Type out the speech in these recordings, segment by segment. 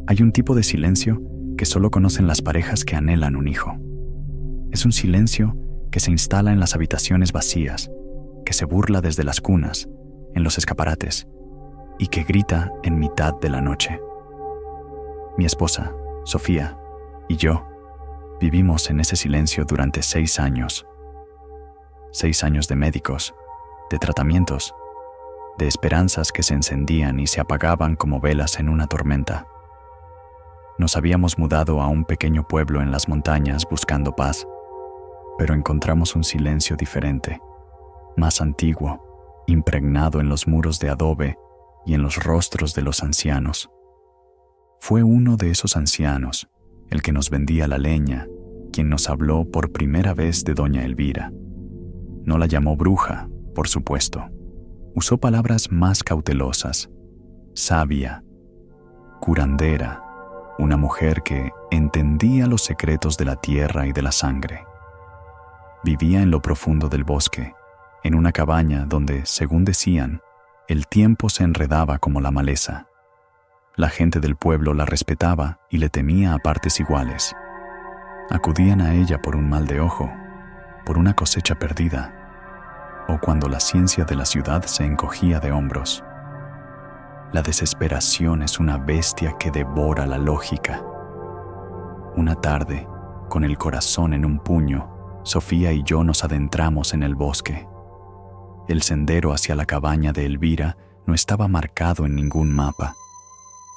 Hay un tipo de silencio que solo conocen las parejas que anhelan un hijo. Es un silencio que se instala en las habitaciones vacías, que se burla desde las cunas, en los escaparates, y que grita en mitad de la noche. Mi esposa, Sofía, y yo vivimos en ese silencio durante 6 años. 6 años de médicos, de tratamientos, de esperanzas que se encendían y se apagaban como velas en una tormenta. Nos habíamos mudado a un pequeño pueblo en las montañas buscando paz, pero encontramos un silencio diferente, más antiguo, impregnado en los muros de adobe y en los rostros de los ancianos. Fue uno de esos ancianos, el que nos vendía la leña, quien nos habló por primera vez de doña Elvira. No la llamó bruja, por supuesto. Usó palabras más cautelosas: sabia, curandera, una mujer que entendía los secretos de la tierra y de la sangre. Vivía en lo profundo del bosque, en una cabaña donde, según decían, el tiempo se enredaba como la maleza. La gente del pueblo la respetaba y le temía a partes iguales. Acudían a ella por un mal de ojo, por una cosecha perdida, o cuando la ciencia de la ciudad se encogía de hombros. La desesperación es una bestia que devora la lógica. Una tarde, con el corazón en un puño, Sofía y yo nos adentramos en el bosque. El sendero hacia la cabaña de Elvira no estaba marcado en ningún mapa.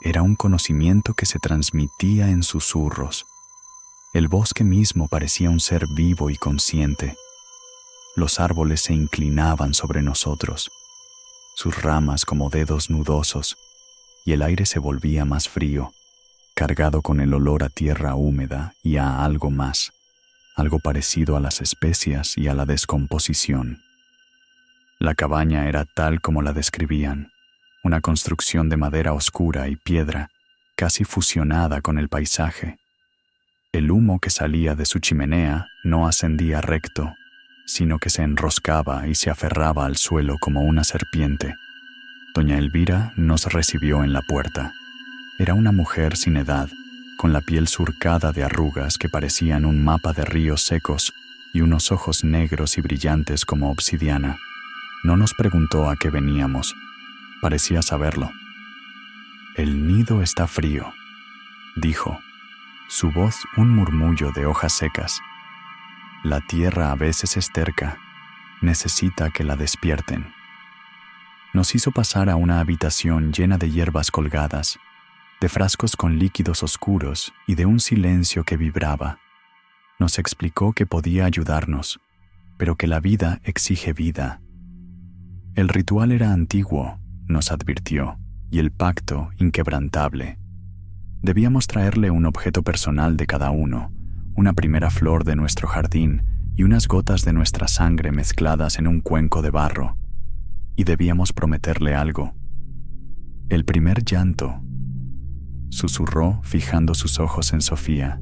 Era un conocimiento que se transmitía en susurros. El bosque mismo parecía un ser vivo y consciente. Los árboles se inclinaban sobre nosotros, sus ramas como dedos nudosos, y el aire se volvía más frío, cargado con el olor a tierra húmeda y a algo más, algo parecido a las especias y a la descomposición. La cabaña era tal como la describían, una construcción de madera oscura y piedra, casi fusionada con el paisaje. El humo que salía de su chimenea no ascendía recto, sino que se enroscaba y se aferraba al suelo como una serpiente. Doña Elvira nos recibió en la puerta. Era una mujer sin edad, con la piel surcada de arrugas que parecían un mapa de ríos secos y unos ojos negros y brillantes como obsidiana. No nos preguntó a qué veníamos. Parecía saberlo. «El nido está frío», dijo, su voz un murmullo de hojas secas. «La tierra a veces es terca, necesita que la despierten». Nos hizo pasar a una habitación llena de hierbas colgadas, de frascos con líquidos oscuros y de un silencio que vibraba. Nos explicó que podía ayudarnos, pero que la vida exige vida. El ritual era antiguo, nos advirtió, y el pacto inquebrantable. Debíamos traerle un objeto personal de cada uno, una primera flor de nuestro jardín y unas gotas de nuestra sangre mezcladas en un cuenco de barro, y debíamos prometerle algo. «El primer llanto», susurró fijando sus ojos en Sofía.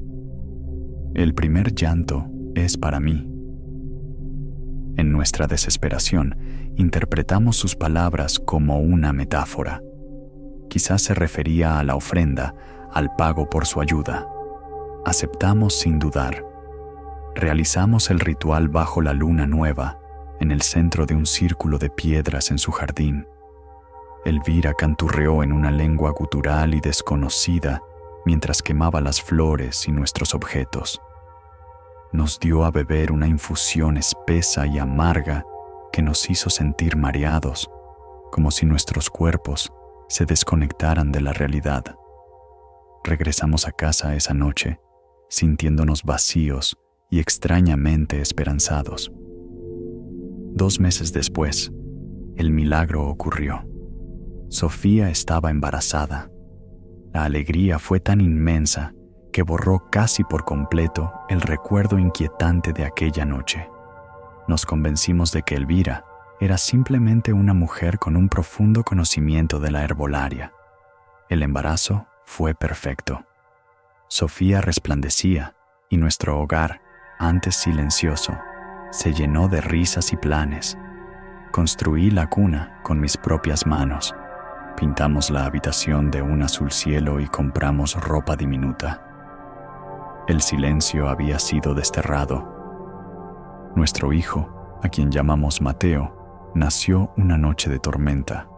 «El primer llanto es para mí». En nuestra desesperación, interpretamos sus palabras como una metáfora. Quizás se refería a la ofrenda, al pago por su ayuda. Aceptamos sin dudar. Realizamos el ritual bajo la luna nueva, en el centro de un círculo de piedras en su jardín. Elvira canturreó en una lengua gutural y desconocida mientras quemaba las flores y nuestros objetos. Nos dio a beber una infusión espesa y amarga que nos hizo sentir mareados, como si nuestros cuerpos se desconectaran de la realidad. Regresamos a casa esa noche, sintiéndonos vacíos y extrañamente esperanzados. 2 meses después, el milagro ocurrió. Sofía estaba embarazada. La alegría fue tan inmensa que borró casi por completo el recuerdo inquietante de aquella noche. Nos convencimos de que Elvira era simplemente una mujer con un profundo conocimiento de la herbolaria. El embarazo fue perfecto. Sofía resplandecía y nuestro hogar, antes silencioso, se llenó de risas y planes. Construí la cuna con mis propias manos. Pintamos la habitación de un azul cielo y compramos ropa diminuta. El silencio había sido desterrado. Nuestro hijo, a quien llamamos Mateo, nació una noche de tormenta.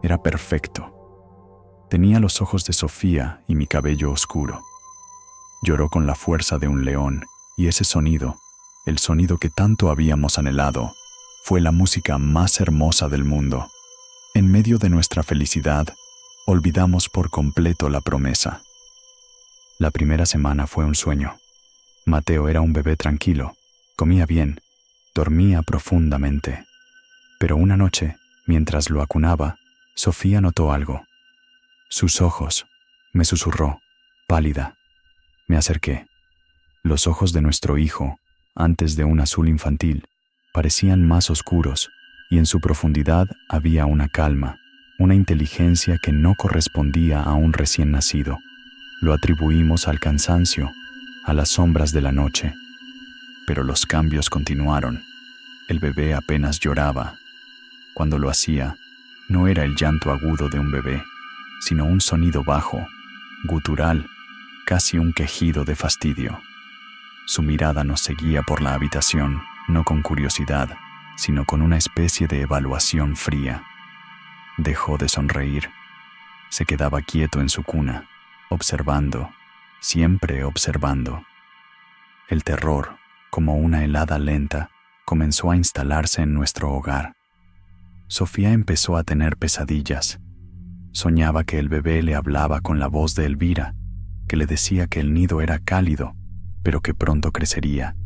Era perfecto. Tenía los ojos de Sofía y mi cabello oscuro. Lloró con la fuerza de un león, y ese sonido, el sonido que tanto habíamos anhelado, fue la música más hermosa del mundo. En medio de nuestra felicidad, olvidamos por completo la promesa. La primera semana fue un sueño. Mateo era un bebé tranquilo, comía bien, dormía profundamente. Pero una noche, mientras lo acunaba, Sofía notó algo. Sus ojos, me susurró, pálida. Me acerqué. Los ojos de nuestro hijo, antes de un azul infantil, parecían más oscuros, y en su profundidad había una calma, una inteligencia que no correspondía a un recién nacido. Lo atribuimos al cansancio, a las sombras de la noche. Pero los cambios continuaron. El bebé apenas lloraba. Cuando lo hacía, no era el llanto agudo de un bebé, sino un sonido bajo, gutural, casi un quejido de fastidio. Su mirada nos seguía por la habitación, no con curiosidad, sino con una especie de evaluación fría. Dejó de sonreír. Se quedaba quieto en su cuna, observando, siempre observando. El terror, como una helada lenta, comenzó a instalarse en nuestro hogar. Sofía empezó a tener pesadillas. Soñaba que el bebé le hablaba con la voz de Elvira, que le decía que el nido era cálido, pero que pronto crecería.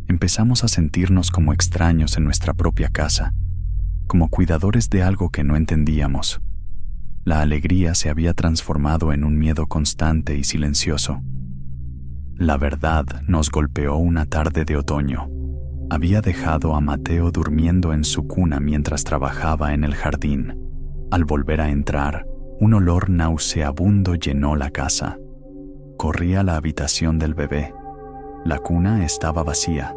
Empezamos a sentirnos como extraños en nuestra propia casa, como cuidadores de algo que no entendíamos. La alegría se había transformado en un miedo constante y silencioso. La verdad nos golpeó una tarde de otoño. Había dejado a Mateo durmiendo en su cuna mientras trabajaba en el jardín. Al volver a entrar, un olor nauseabundo llenó la casa. Corrí a la habitación del bebé. La cuna estaba vacía.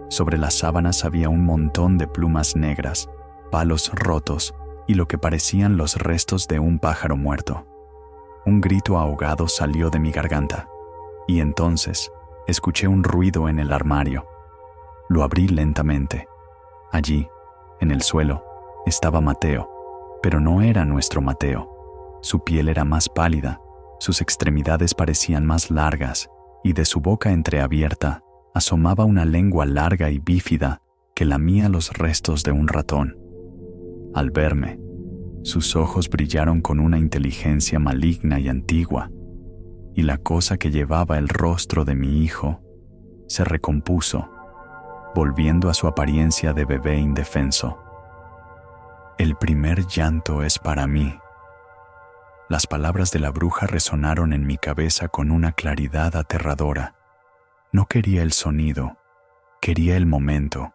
Sobre las sábanas había un montón de plumas negras, palos rotos y lo que parecían los restos de un pájaro muerto. Un grito ahogado salió de mi garganta, y entonces escuché un ruido en el armario. Lo abrí lentamente. Allí, en el suelo, estaba Mateo, pero no era nuestro Mateo. Su piel era más pálida, sus extremidades parecían más largas, y de su boca entreabierta asomaba una lengua larga y bífida que lamía los restos de un ratón. Al verme, sus ojos brillaron con una inteligencia maligna y antigua, y la cosa que llevaba el rostro de mi hijo se recompuso, volviendo a su apariencia de bebé indefenso. El primer llanto es para mí. Las palabras de la bruja resonaron en mi cabeza con una claridad aterradora. No quería el sonido, quería el momento,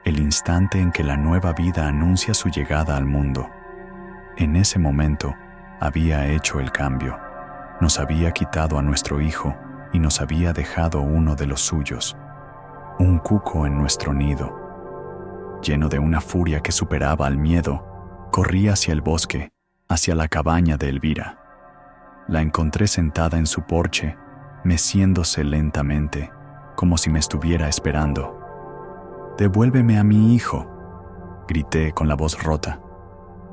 el instante en que la nueva vida anuncia su llegada al mundo. En ese momento había hecho el cambio. Nos había quitado a nuestro hijo y nos había dejado uno de los suyos, un cuco en nuestro nido. Lleno de una furia que superaba al miedo, corrí hacia el bosque, hacia la cabaña de Elvira. La encontré sentada en su porche, meciéndose lentamente, como si me estuviera esperando. «¡Devuélveme a mi hijo!», grité con la voz rota.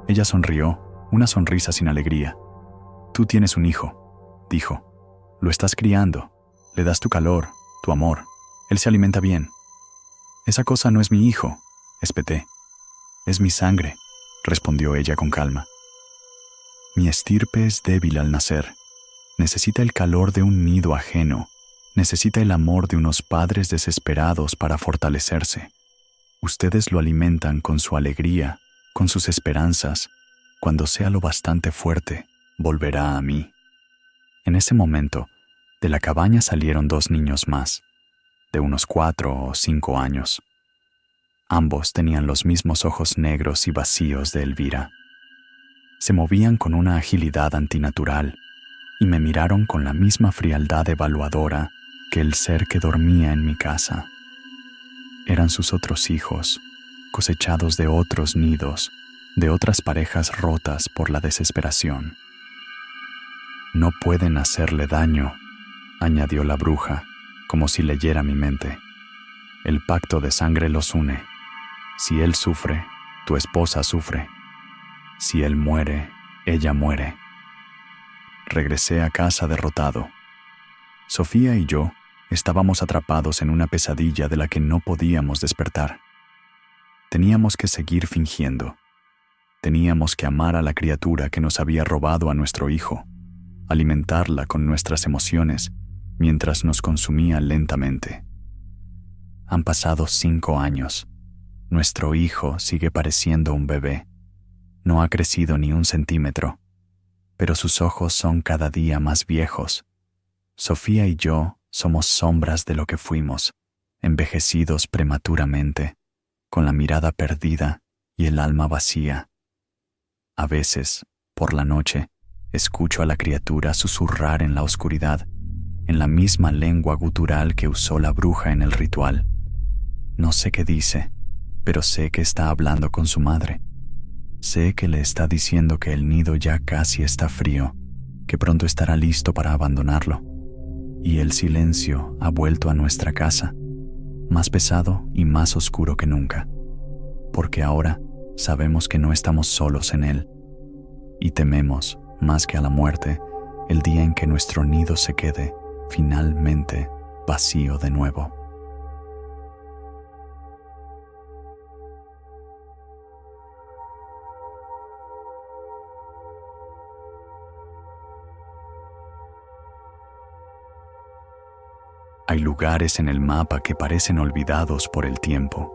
Ella sonrió, una sonrisa sin alegría. «Tú tienes un hijo», dijo. «Lo estás criando, le das tu calor, tu amor. Él se alimenta bien». «Esa cosa no es mi hijo», espeté. «Es mi sangre», respondió ella con calma. «Mi estirpe es débil al nacer. Necesita el calor de un nido ajeno. Necesita el amor de unos padres desesperados para fortalecerse. Ustedes lo alimentan con su alegría, con sus esperanzas. Cuando sea lo bastante fuerte, volverá a mí». En ese momento, de la cabaña salieron 2 niños más, de unos 4 o 5 años. Ambos tenían los mismos ojos negros y vacíos de Elvira. Se movían con una agilidad antinatural y me miraron con la misma frialdad evaluadora que el ser que dormía en mi casa. Eran sus otros hijos, cosechados de otros nidos, de otras parejas rotas por la desesperación. No pueden hacerle daño, añadió la bruja, como si leyera mi mente. El pacto de sangre los une. Si él sufre, tu esposa sufre. Si él muere, ella muere. Regresé a casa derrotado. Sofía y yo estábamos atrapados en una pesadilla de la que no podíamos despertar. Teníamos que seguir fingiendo. Teníamos que amar a la criatura que nos había robado a nuestro hijo, alimentarla con nuestras emociones mientras nos consumía lentamente. Han pasado 5 años. Nuestro hijo sigue pareciendo un bebé. No ha crecido ni 1 centímetro, pero sus ojos son cada día más viejos. Sofía y yo somos sombras de lo que fuimos, envejecidos prematuramente, con la mirada perdida y el alma vacía. A veces, por la noche, escucho a la criatura susurrar en la oscuridad, en la misma lengua gutural que usó la bruja en el ritual. No sé qué dice, pero sé que está hablando con su madre. Sé que le está diciendo que el nido ya casi está frío, que pronto estará listo para abandonarlo. Y el silencio ha vuelto a nuestra casa, más pesado y más oscuro que nunca, porque ahora sabemos que no estamos solos en él, y tememos, más que a la muerte, el día en que nuestro nido se quede finalmente vacío de nuevo. Hay lugares en el mapa que parecen olvidados por el tiempo.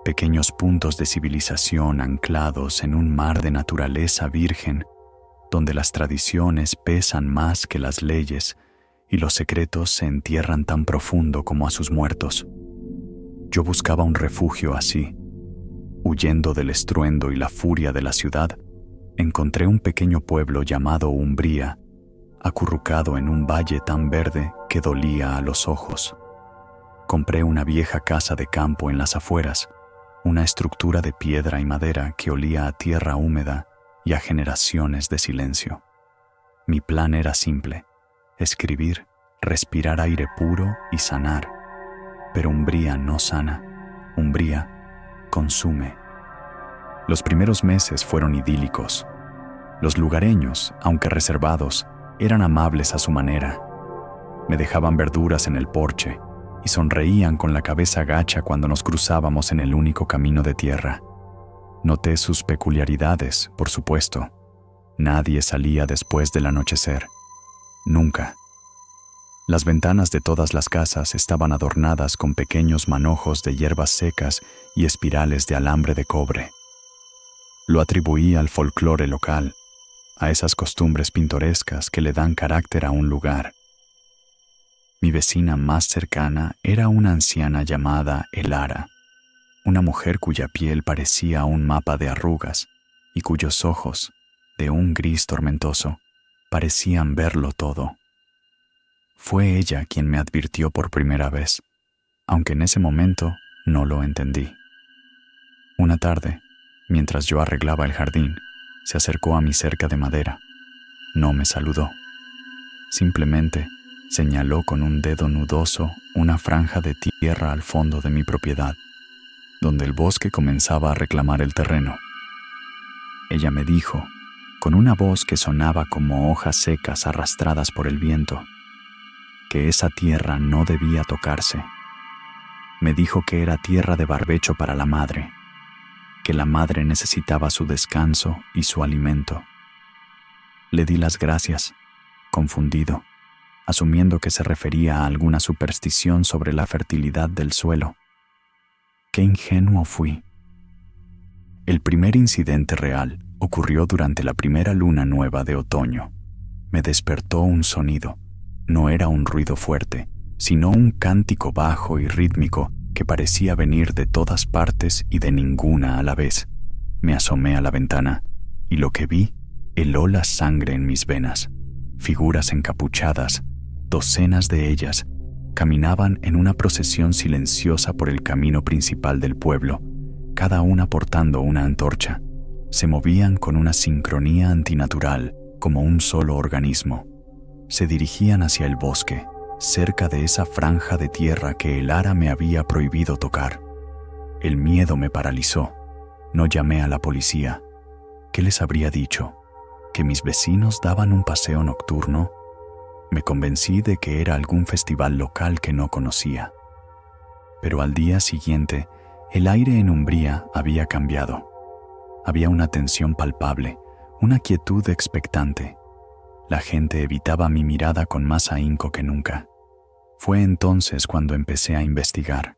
Pequeños puntos de civilización anclados en un mar de naturaleza virgen, donde las tradiciones pesan más que las leyes y los secretos se entierran tan profundo como a sus muertos. Yo buscaba un refugio así. Huyendo del estruendo y la furia de la ciudad, encontré un pequeño pueblo llamado Umbría, acurrucado en un valle tan verde que dolía a los ojos. Compré una vieja casa de campo en las afueras, una estructura de piedra y madera que olía a tierra húmeda y a generaciones de silencio. Mi plan era simple: escribir, respirar aire puro y sanar. Pero Umbría no sana, Umbría consume. Los primeros meses fueron idílicos. Los lugareños, aunque reservados, eran amables a su manera. Me dejaban verduras en el porche y sonreían con la cabeza gacha cuando nos cruzábamos en el único camino de tierra. Noté sus peculiaridades, por supuesto. Nadie salía después del anochecer. Nunca. Las ventanas de todas las casas estaban adornadas con pequeños manojos de hierbas secas y espirales de alambre de cobre. Lo atribuí al folclore local, a esas costumbres pintorescas que le dan carácter a un lugar. Mi vecina más cercana era una anciana llamada Elara, una mujer cuya piel parecía un mapa de arrugas y cuyos ojos, de un gris tormentoso, parecían verlo todo. Fue ella quien me advirtió por primera vez, aunque en ese momento no lo entendí. Una tarde, mientras yo arreglaba el jardín, se acercó a mi cerca de madera. No me saludó. Simplemente señaló con un dedo nudoso una franja de tierra al fondo de mi propiedad, donde el bosque comenzaba a reclamar el terreno. Ella me dijo, con una voz que sonaba como hojas secas arrastradas por el viento, que esa tierra no debía tocarse. Me dijo que era tierra de barbecho para la madre, que la madre necesitaba su descanso y su alimento. Le di las gracias, confundido, asumiendo que se refería a alguna superstición sobre la fertilidad del suelo. ¡Qué ingenuo fui! El primer incidente real ocurrió durante la primera luna nueva de otoño. Me despertó un sonido. No era un ruido fuerte, sino un cántico bajo y rítmico que parecía venir de todas partes y de ninguna a la vez. Me asomé a la ventana y lo que vi heló la sangre en mis venas. Figuras encapuchadas, docenas de ellas, caminaban en una procesión silenciosa por el camino principal del pueblo, cada una portando una antorcha. se movían con una sincronía antinatural, como un solo organismo. Se dirigían hacia el bosque, cerca de esa franja de tierra que el ara me había prohibido tocar. El miedo me paralizó. No llamé a la policía. ¿Qué les habría dicho? ¿Que mis vecinos daban un paseo nocturno? Me convencí de que era algún festival local que no conocía. Pero al día siguiente, el aire en Umbría había cambiado. Había una tensión palpable, una quietud expectante. La gente evitaba mi mirada con más ahínco que nunca. Fue entonces cuando empecé a investigar.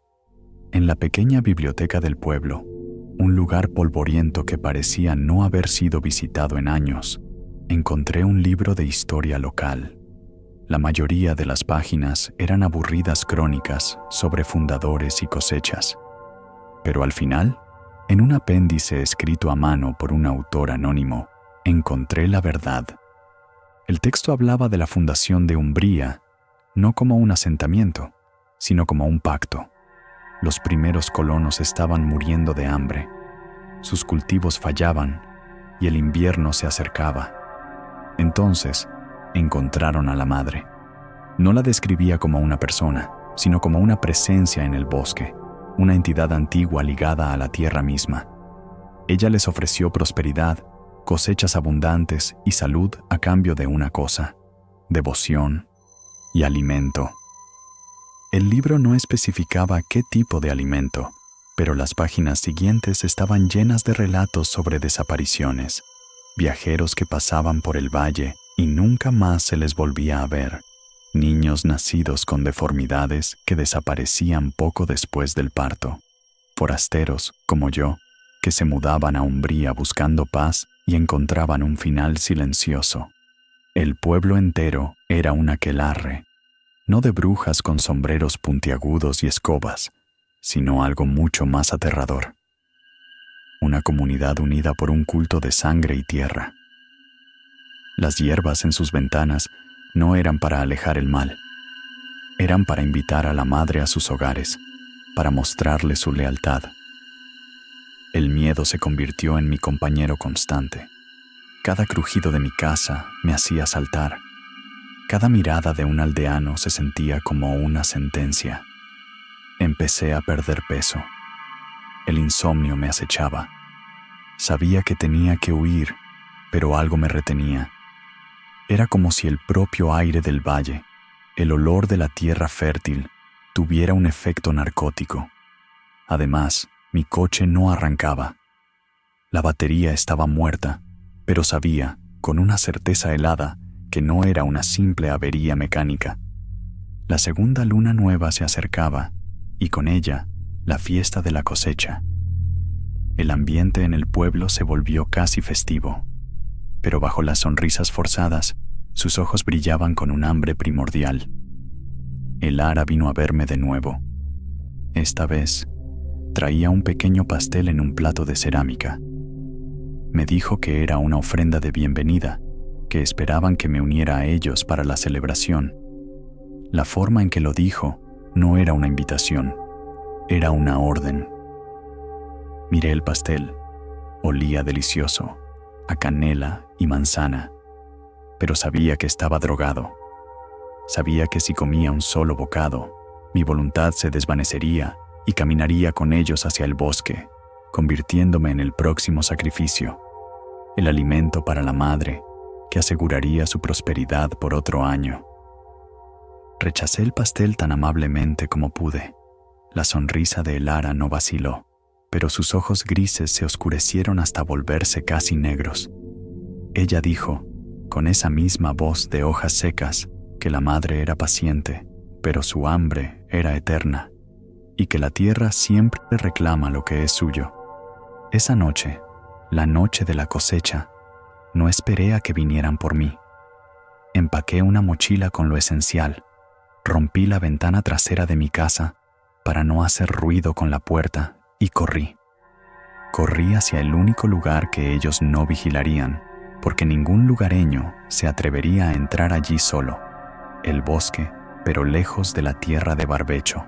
En la pequeña biblioteca del pueblo, un lugar polvoriento que parecía no haber sido visitado en años, encontré un libro de historia local. La mayoría de las páginas eran aburridas crónicas sobre fundadores y cosechas. Pero al final, en un apéndice escrito a mano por un autor anónimo, encontré la verdad. El texto hablaba de la fundación de Umbría, no como un asentamiento, sino como un pacto. Los primeros colonos estaban muriendo de hambre. Sus cultivos fallaban y el invierno se acercaba. Entonces, encontraron a la madre. No la describía como una persona, sino como una presencia en el bosque, una entidad antigua ligada a la tierra misma. Ella les ofreció prosperidad, cosechas abundantes y salud a cambio de una cosa: devoción y alimento. El libro no especificaba qué tipo de alimento, pero las páginas siguientes estaban llenas de relatos sobre desapariciones, viajeros que pasaban por el valle y nunca más se les volvía a ver, niños nacidos con deformidades que desaparecían poco después del parto, forasteros, como yo, que se mudaban a Umbría buscando paz y encontraban un final silencioso. El pueblo entero era un aquelarre, no de brujas con sombreros puntiagudos y escobas, sino algo mucho más aterrador. Una comunidad unida por un culto de sangre y tierra. Las hierbas en sus ventanas no eran para alejar el mal. Eran para invitar a la madre a sus hogares, para mostrarle su lealtad. El miedo se convirtió en mi compañero constante. Cada crujido de mi casa me hacía saltar. Cada mirada de un aldeano se sentía como una sentencia. Empecé a perder peso. El insomnio me acechaba. Sabía que tenía que huir, pero algo me retenía. Era como si el propio aire del valle, el olor de la tierra fértil, tuviera un efecto narcótico. Además, mi coche no arrancaba. La batería estaba muerta, pero sabía, con una certeza helada, que no era una simple avería mecánica. La segunda luna nueva se acercaba, y con ella, la fiesta de la cosecha. El ambiente en el pueblo se volvió casi festivo, pero bajo las sonrisas forzadas, sus ojos brillaban con un hambre primordial. El ara vino a verme de nuevo. Esta vez, traía un pequeño pastel en un plato de cerámica. Me dijo que era una ofrenda de bienvenida, que esperaban que me uniera a ellos para la celebración. La forma en que lo dijo no era una invitación, era una orden. Miré el pastel. Olía delicioso, a canela y manzana, pero sabía que estaba drogado. Sabía que si comía un solo bocado, mi voluntad se desvanecería y caminaría con ellos hacia el bosque, convirtiéndome en el próximo sacrificio, el alimento para la madre que aseguraría su prosperidad por otro año. Rechacé el pastel tan amablemente como pude. La sonrisa de el ara no vaciló, pero sus ojos grises se oscurecieron hasta volverse casi negros. Ella dijo, con esa misma voz de hojas secas, que la madre era paciente, pero su hambre era eterna, y que la tierra siempre reclama lo que es suyo. Esa noche, la noche de la cosecha, no esperé a que vinieran por mí. Empaqué una mochila con lo esencial, rompí la ventana trasera de mi casa para no hacer ruido con la puerta y corrí. Corrí hacia el único lugar que ellos no vigilarían, porque ningún lugareño se atrevería a entrar allí solo, el bosque, pero lejos de la tierra de barbecho.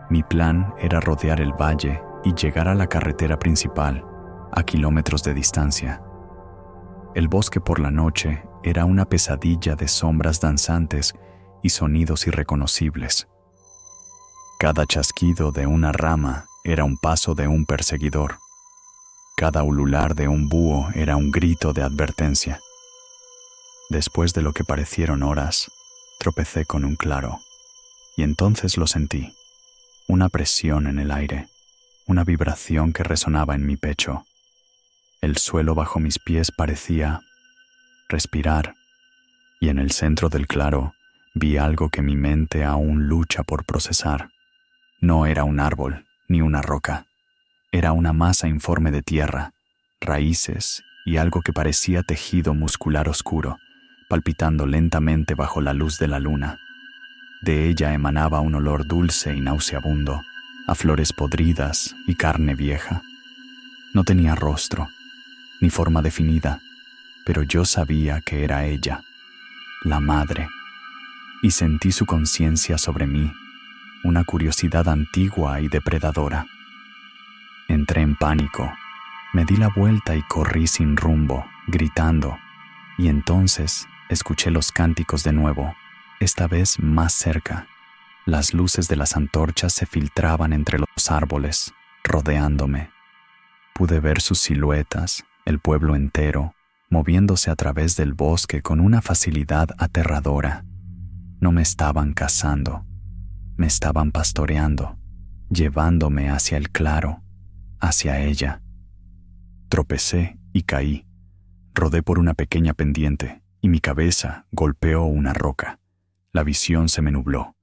Mi plan era rodear el valle y llegar a la carretera principal, a kilómetros de distancia. El bosque por la noche era una pesadilla de sombras danzantes y sonidos irreconocibles. Cada chasquido de una rama era un paso de un perseguidor. Cada ulular de un búho era un grito de advertencia. Después de lo que parecieron horas, tropecé con un claro, y entonces lo sentí, una presión en el aire, una vibración que resonaba en mi pecho. El suelo bajo mis pies parecía respirar, y en el centro del claro vi algo que mi mente aún lucha por procesar. No era un árbol ni una roca, era una masa informe de tierra, raíces y algo que parecía tejido muscular oscuro, palpitando lentamente bajo la luz de la luna. De ella emanaba un olor dulce y nauseabundo, a flores podridas y carne vieja. No tenía rostro, ni forma definida, pero yo sabía que era ella, la madre, y sentí su conciencia sobre mí, una curiosidad antigua y depredadora. Entré en pánico, me di la vuelta y corrí sin rumbo, gritando, y entonces escuché los cánticos de nuevo, esta vez más cerca. Las luces de las antorchas se filtraban entre los árboles, rodeándome. Pude ver sus siluetas, el pueblo entero, moviéndose a través del bosque con una facilidad aterradora. No me estaban cazando, me estaban pastoreando, llevándome hacia el claro, hacia ella. Tropecé y caí. Rodé por una pequeña pendiente y mi cabeza golpeó una roca. La visión se me nubló.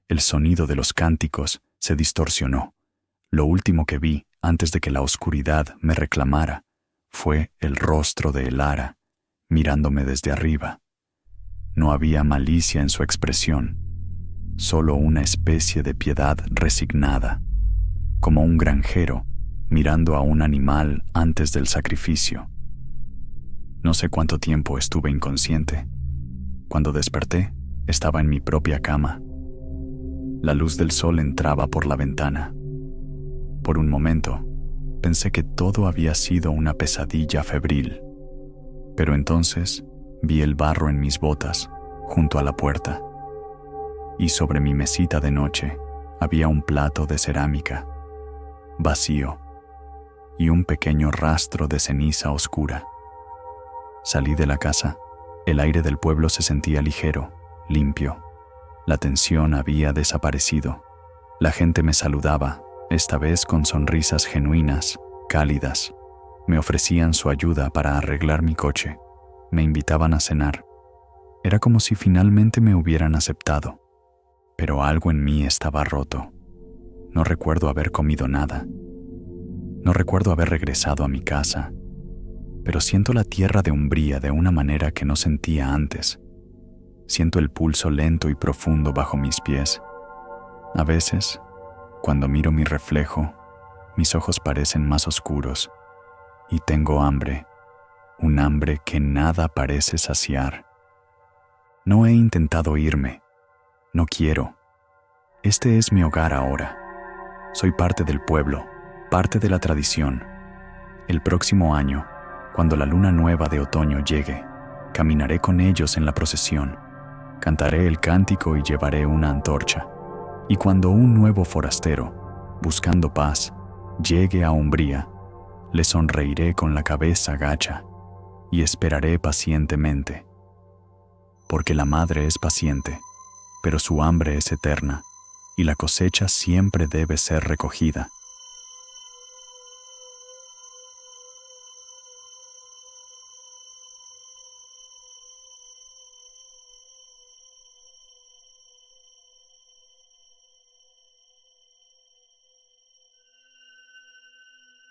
El sonido de los cánticos se distorsionó. Lo último que vi antes de que la oscuridad me reclamara fue el rostro de Elara, mirándome desde arriba. No había malicia en su expresión, solo una especie de piedad resignada, como un granjero mirando a un animal antes del sacrificio. No sé cuánto tiempo estuve inconsciente. Cuando desperté, estaba en mi propia cama. La luz del sol entraba por la ventana. Por un momento, pensé que todo había sido una pesadilla febril, pero entonces vi el barro en mis botas, junto a la puerta, y sobre mi mesita de noche había un plato de cerámica, vacío, y un pequeño rastro de ceniza oscura. Salí de la casa. El aire del pueblo se sentía ligero, limpio. La tensión había desaparecido. La gente me saludaba, esta vez con sonrisas genuinas, cálidas. Me ofrecían su ayuda para arreglar mi coche. Me invitaban a cenar. Era como si finalmente me hubieran aceptado. Pero algo en mí estaba roto. No recuerdo haber comido nada. No recuerdo haber regresado a mi casa. Pero siento la tierra de Umbría de una manera que no sentía antes. Siento el pulso lento y profundo bajo mis pies. A veces, cuando miro mi reflejo, mis ojos parecen más oscuros y tengo hambre, un hambre que nada parece saciar. No he intentado irme, no quiero. Este es mi hogar ahora. Soy parte del pueblo, parte de la tradición. El próximo año, cuando la luna nueva de otoño llegue, caminaré con ellos en la procesión, cantaré el cántico y llevaré una antorcha. Y cuando un nuevo forastero, buscando paz, llegue a Umbría, le sonreiré con la cabeza gacha y esperaré pacientemente. Porque la madre es paciente, pero su hambre es eterna, y la cosecha siempre debe ser recogida.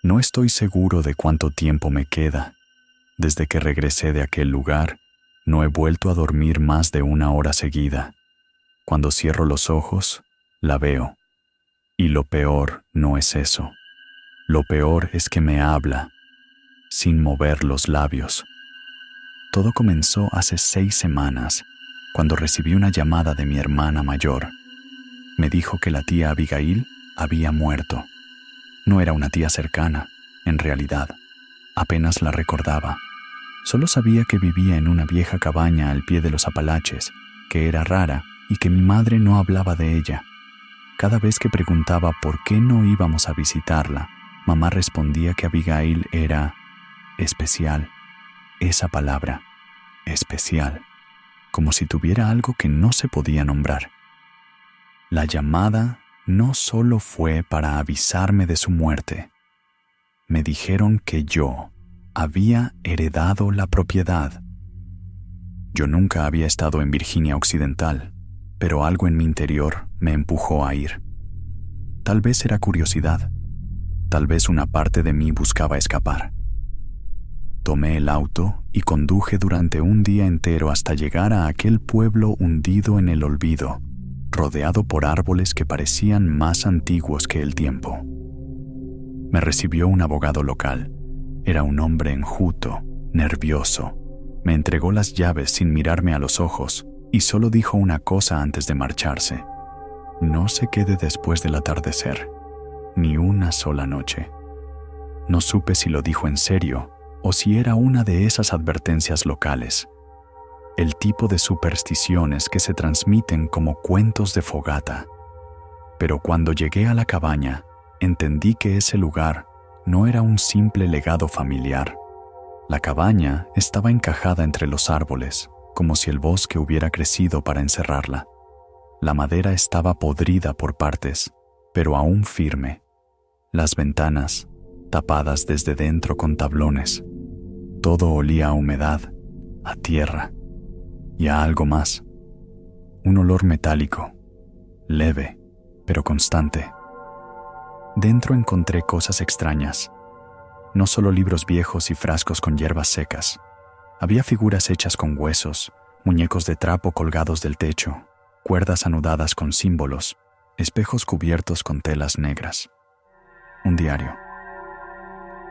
No estoy seguro de cuánto tiempo me queda. Desde que regresé de aquel lugar, no he vuelto a dormir más de 1 hora seguida. Cuando cierro los ojos, la veo. Y lo peor no es eso. Lo peor es que me habla, sin mover los labios. Todo comenzó hace 6 semanas, cuando recibí una llamada de mi hermana mayor. Me dijo que la tía Abigail había muerto. No era una tía cercana, en realidad. Apenas la recordaba. Solo sabía que vivía en una vieja cabaña al pie de los Apalaches, que era rara y que mi madre no hablaba de ella. Cada vez que preguntaba por qué no íbamos a visitarla, mamá respondía que Abigail era especial. Esa palabra, especial, como si tuviera algo que no se podía nombrar. La llamada no solo fue para avisarme de su muerte. Me dijeron que yo había heredado la propiedad. Yo nunca había estado en Virginia Occidental, pero algo en mi interior me empujó a ir. Tal vez era curiosidad, tal vez una parte de mí buscaba escapar. Tomé el auto y conduje durante un día entero hasta llegar a aquel pueblo hundido en el olvido, rodeado por árboles que parecían más antiguos que el tiempo. Me recibió un abogado local. Era un hombre enjuto, nervioso. Me entregó las llaves sin mirarme a los ojos y solo dijo una cosa antes de marcharse: no se quede después del atardecer, ni una sola noche. No supe si lo dijo en serio o si era una de esas advertencias locales, el tipo de supersticiones que se transmiten como cuentos de fogata. Pero cuando llegué a la cabaña, entendí que ese lugar no era un simple legado familiar. La cabaña estaba encajada entre los árboles, como si el bosque hubiera crecido para encerrarla. La madera estaba podrida por partes, pero aún firme. Las ventanas, tapadas desde dentro con tablones. Todo olía a humedad, a tierra y a algo más. Un olor metálico, leve, pero constante. Dentro encontré cosas extrañas. No solo libros viejos y frascos con hierbas secas. Había figuras hechas con huesos, muñecos de trapo colgados del techo, cuerdas anudadas con símbolos, espejos cubiertos con telas negras. Un diario.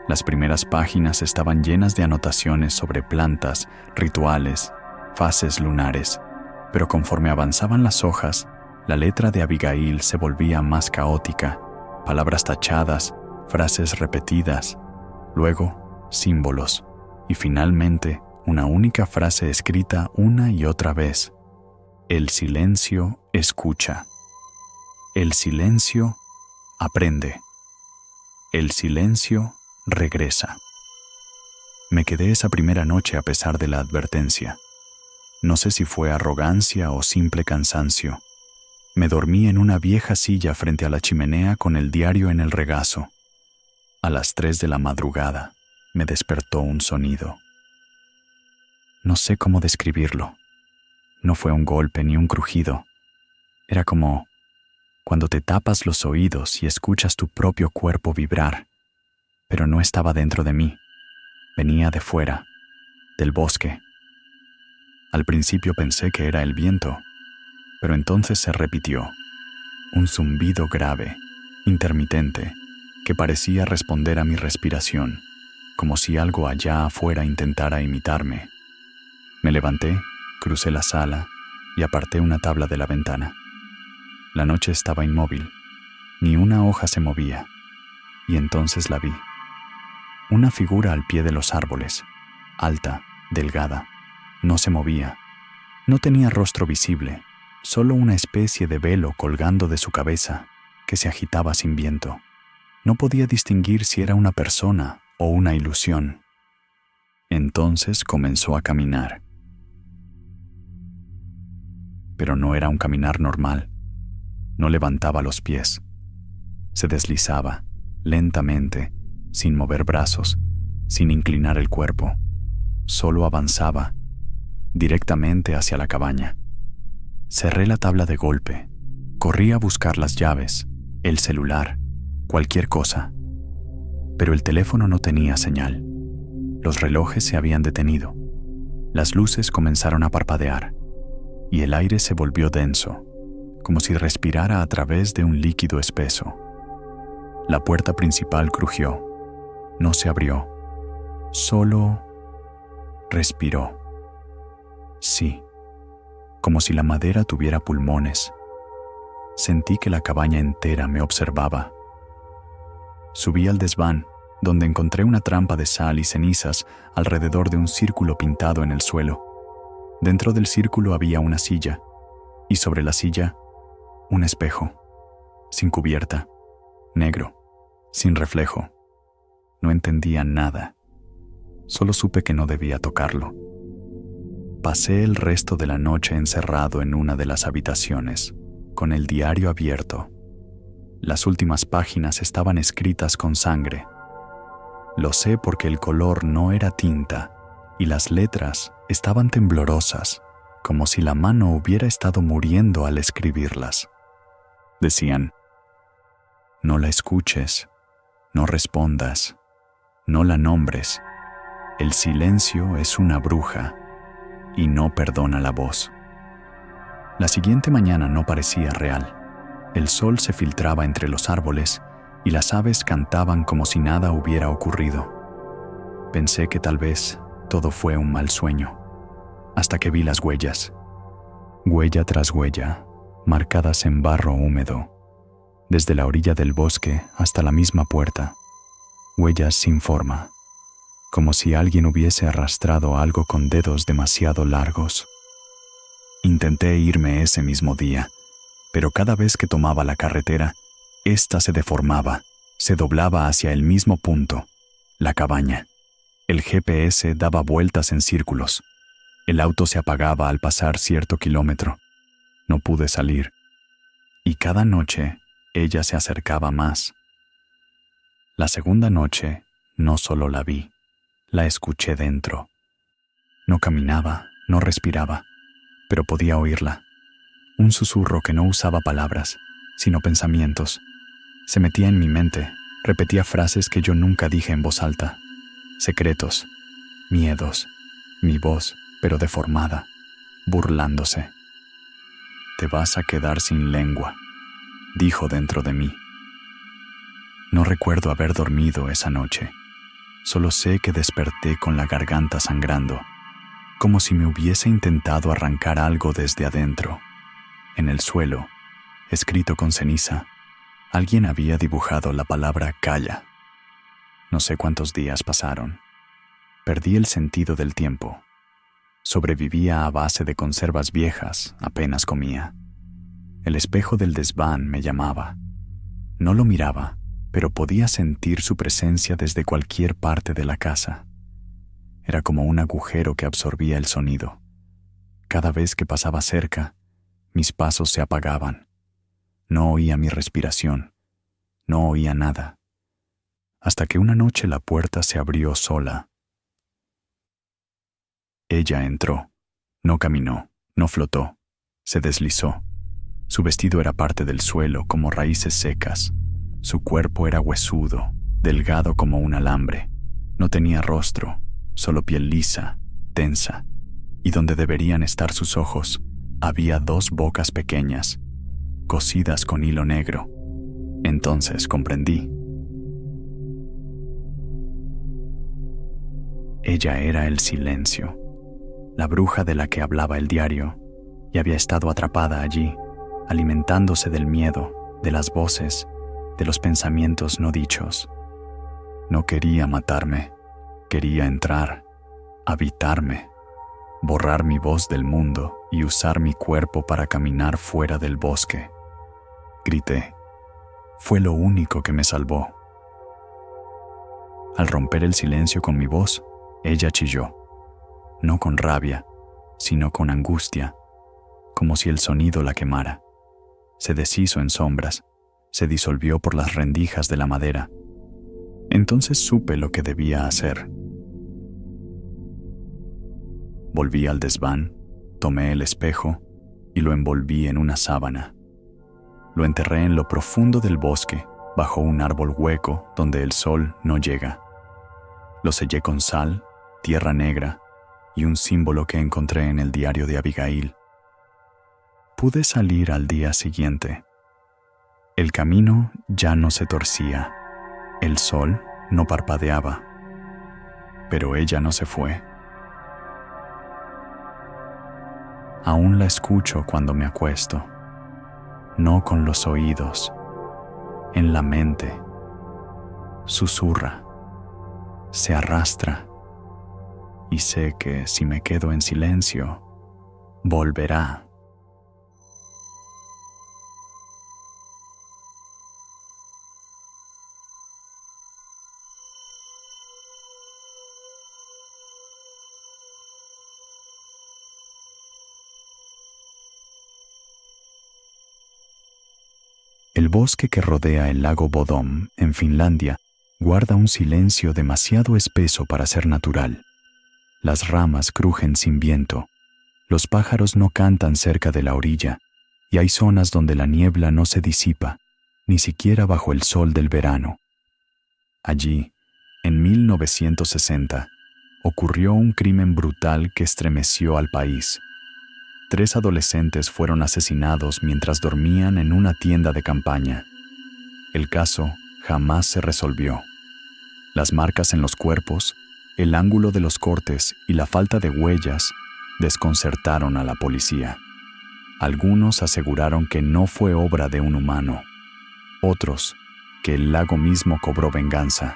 Las primeras páginas estaban llenas de anotaciones sobre plantas, rituales, fases lunares, pero conforme avanzaban las hojas, la letra de Abigail se volvía más caótica, palabras tachadas, frases repetidas, luego símbolos, y finalmente una única frase escrita una y otra vez: el silencio escucha. El silencio aprende. El silencio regresa. Me quedé esa primera noche a pesar de la advertencia. No sé si fue arrogancia o simple cansancio. Me dormí en una vieja silla frente a la chimenea con el diario en el regazo. A las 3 de la madrugada me despertó un sonido. No sé cómo describirlo. No fue un golpe ni un crujido. Era como cuando te tapas los oídos y escuchas tu propio cuerpo vibrar, pero no estaba dentro de mí. Venía de fuera, del bosque. Al principio pensé que era el viento, pero entonces se repitió. Un zumbido grave, intermitente, que parecía responder a mi respiración, como si algo allá afuera intentara imitarme. Me levanté, crucé la sala y aparté una tabla de la ventana. La noche estaba inmóvil, ni una hoja se movía, y entonces la vi. Una figura al pie de los árboles, alta, delgada, no se movía. No tenía rostro visible, solo una especie de velo colgando de su cabeza que se agitaba sin viento. No podía distinguir si era una persona o una ilusión. Entonces comenzó a caminar. Pero no era un caminar normal. No levantaba los pies. Se deslizaba, lentamente, sin mover brazos, sin inclinar el cuerpo. Solo avanzaba, directamente hacia la cabaña. Cerré la tabla de golpe. Corrí a buscar las llaves, el celular, cualquier cosa. Pero el teléfono no tenía señal. Los relojes se habían detenido. Las luces comenzaron a parpadear y el aire se volvió denso, como si respirara a través de un líquido espeso. La puerta principal crujió. No se abrió. Solo respiró. Sí, como si la madera tuviera pulmones. Sentí que la cabaña entera me observaba. Subí al desván donde encontré una trampa de sal y cenizas alrededor de un círculo pintado en el suelo. Dentro del círculo había una silla, y sobre la silla, un espejo, sin cubierta, negro, sin reflejo. No entendía nada. Solo supe que no debía tocarlo. Pasé el resto de la noche encerrado en una de las habitaciones, con el diario abierto. Las últimas páginas estaban escritas con sangre. Lo sé porque el color no era tinta y las letras estaban temblorosas, como si la mano hubiera estado muriendo al escribirlas. Decían: no la escuches, no respondas, no la nombres. El silencio es una bruja y no perdona la voz. La siguiente mañana no parecía real. El sol se filtraba entre los árboles y las aves cantaban como si nada hubiera ocurrido. Pensé que tal vez todo fue un mal sueño, hasta que vi las huellas. Huella tras huella, marcadas en barro húmedo, desde la orilla del bosque hasta la misma puerta. Huellas sin forma, como si alguien hubiese arrastrado algo con dedos demasiado largos. Intenté irme ese mismo día, pero cada vez que tomaba la carretera, ésta se deformaba, se doblaba hacia el mismo punto, la cabaña. El GPS daba vueltas en círculos. El auto se apagaba al pasar cierto kilómetro. No pude salir. Y cada noche ella se acercaba más. La segunda noche no solo la vi, la escuché dentro. No caminaba, no respiraba, pero podía oírla. Un susurro que no usaba palabras, sino pensamientos. Se metía en mi mente, repetía frases que yo nunca dije en voz alta. Secretos, miedos, mi voz, pero deformada, burlándose. Te vas a quedar sin lengua, dijo dentro de mí. No recuerdo haber dormido esa noche. Solo sé que desperté con la garganta sangrando, como si me hubiese intentado arrancar algo desde adentro. En el suelo, escrito con ceniza, alguien había dibujado la palabra calla. No sé cuántos días pasaron. Perdí el sentido del tiempo. Sobrevivía a base de conservas viejas, apenas comía. El espejo del desván me llamaba. No lo miraba, pero podía sentir su presencia desde cualquier parte de la casa. Era como un agujero que absorbía el sonido. Cada vez que pasaba cerca, mis pasos se apagaban. No oía mi respiración. No oía nada. Hasta que una noche la puerta se abrió sola. Ella entró. No caminó, no flotó. Se deslizó. Su vestido era parte del suelo como raíces secas. Su cuerpo era huesudo, delgado como un alambre. No tenía rostro, solo piel lisa, tensa. Y donde deberían estar sus ojos, había dos bocas pequeñas, cosidas con hilo negro. Entonces comprendí. Ella era el silencio, la bruja de la que hablaba el diario, y había estado atrapada allí, alimentándose del miedo, de las voces, de los pensamientos no dichos. No quería matarme, quería entrar, habitarme, borrar mi voz del mundo y usar mi cuerpo para caminar fuera del bosque. Grité. Fue lo único que me salvó. Al romper el silencio con mi voz, ella chilló, no con rabia, sino con angustia, como si el sonido la quemara. Se deshizo en sombras, se disolvió por las rendijas de la madera. Entonces supe lo que debía hacer. Volví al desván, tomé el espejo y lo envolví en una sábana. Lo enterré en lo profundo del bosque, bajo un árbol hueco donde el sol no llega. Lo sellé con sal, tierra negra y un símbolo que encontré en el diario de Abigail. Pude salir al día siguiente. El camino ya no se torcía, el sol no parpadeaba, pero ella no se fue. Aún la escucho cuando me acuesto, no con los oídos, en la mente. Susurra, se arrastra, y sé que si me quedo en silencio, volverá. El bosque que rodea el lago Bodom, en Finlandia, guarda un silencio demasiado espeso para ser natural. Las ramas crujen sin viento, los pájaros no cantan cerca de la orilla, y hay zonas donde la niebla no se disipa, ni siquiera bajo el sol del verano. Allí, en 1960, ocurrió un crimen brutal que estremeció al país. 3 adolescentes fueron asesinados mientras dormían en una tienda de campaña. El caso jamás se resolvió. Las marcas en los cuerpos, el ángulo de los cortes y la falta de huellas desconcertaron a la policía. Algunos aseguraron que no fue obra de un humano. Otros, que el lago mismo cobró venganza.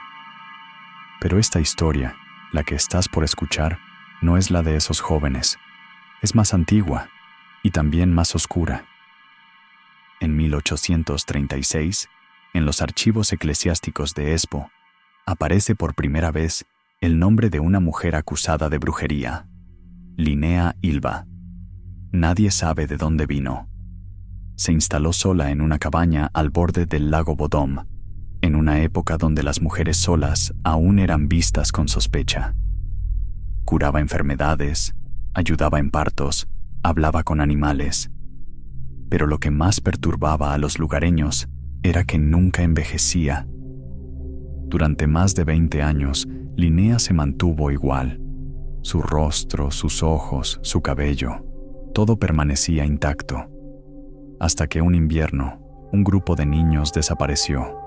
Pero esta historia, la que estás por escuchar, no es la de esos jóvenes. Es más antigua y también más oscura. En 1836, en los archivos eclesiásticos de Espoo, aparece por primera vez el nombre de una mujer acusada de brujería, Linnea Ylva. Nadie sabe de dónde vino. Se instaló sola en una cabaña al borde del lago Bodom, en una época donde las mujeres solas aún eran vistas con sospecha. Curaba enfermedades, ayudaba en partos, hablaba con animales. Pero lo que más perturbaba a los lugareños era que nunca envejecía. Durante más de 20 años, Linnea se mantuvo igual. Su rostro, sus ojos, su cabello, todo permanecía intacto. Hasta que un invierno, un grupo de niños desapareció.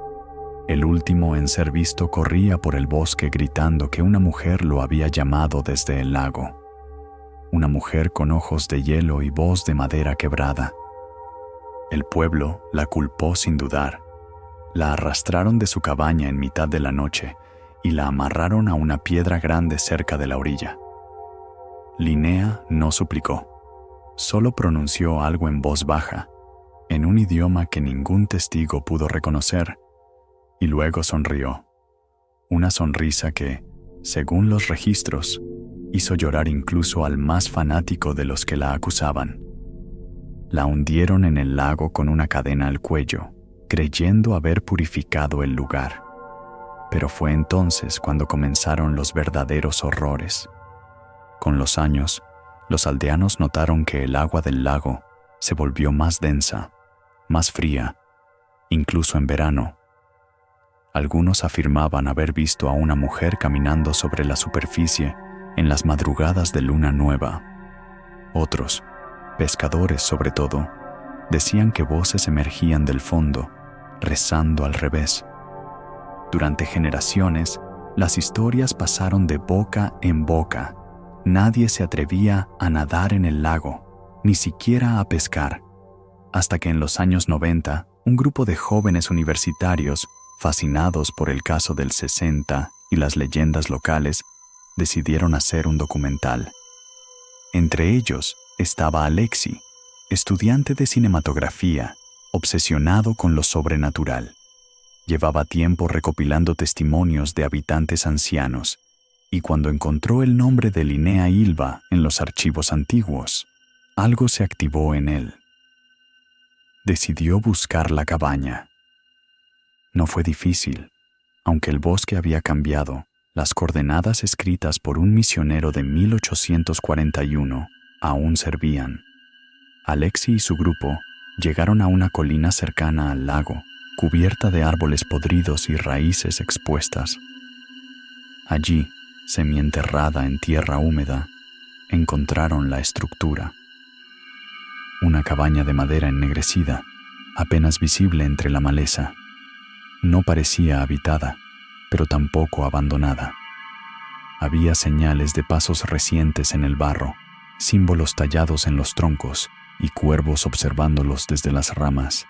El último en ser visto corría por el bosque gritando que una mujer lo había llamado desde el lago. Una mujer con ojos de hielo y voz de madera quebrada. El pueblo la culpó sin dudar. La arrastraron de su cabaña en mitad de la noche y la amarraron a una piedra grande cerca de la orilla. Linnea no suplicó, solo pronunció algo en voz baja, en un idioma que ningún testigo pudo reconocer, y luego sonrió. Una sonrisa que, según los registros, hizo llorar incluso al más fanático de los que la acusaban. La hundieron en el lago con una cadena al cuello, creyendo haber purificado el lugar. Pero fue entonces cuando comenzaron los verdaderos horrores. Con los años, los aldeanos notaron que el agua del lago se volvió más densa, más fría, incluso en verano. Algunos afirmaban haber visto a una mujer caminando sobre la superficie en las madrugadas de luna nueva. Otros, pescadores sobre todo, decían que voces emergían del fondo, rezando al revés. Durante generaciones, las historias pasaron de boca en boca. Nadie se atrevía a nadar en el lago, ni siquiera a pescar, hasta que en los años 90, un grupo de jóvenes universitarios, fascinados por el caso del 60 y las leyendas locales, decidieron hacer un documental. Entre ellos estaba Alexi, estudiante de cinematografía, obsesionado con lo sobrenatural. Llevaba tiempo recopilando testimonios de habitantes ancianos, y cuando encontró el nombre de Linnea Ylva en los archivos antiguos, algo se activó en él. Decidió buscar la cabaña. No fue difícil, aunque el bosque había cambiado. Las coordenadas escritas por un misionero de 1841 aún servían. Alexi y su grupo llegaron a una colina cercana al lago, cubierta de árboles podridos y raíces expuestas. Allí, semienterrada en tierra húmeda, encontraron la estructura. Una cabaña de madera ennegrecida, apenas visible entre la maleza. No parecía habitada, pero tampoco abandonada. Había señales de pasos recientes en el barro, símbolos tallados en los troncos y cuervos observándolos desde las ramas.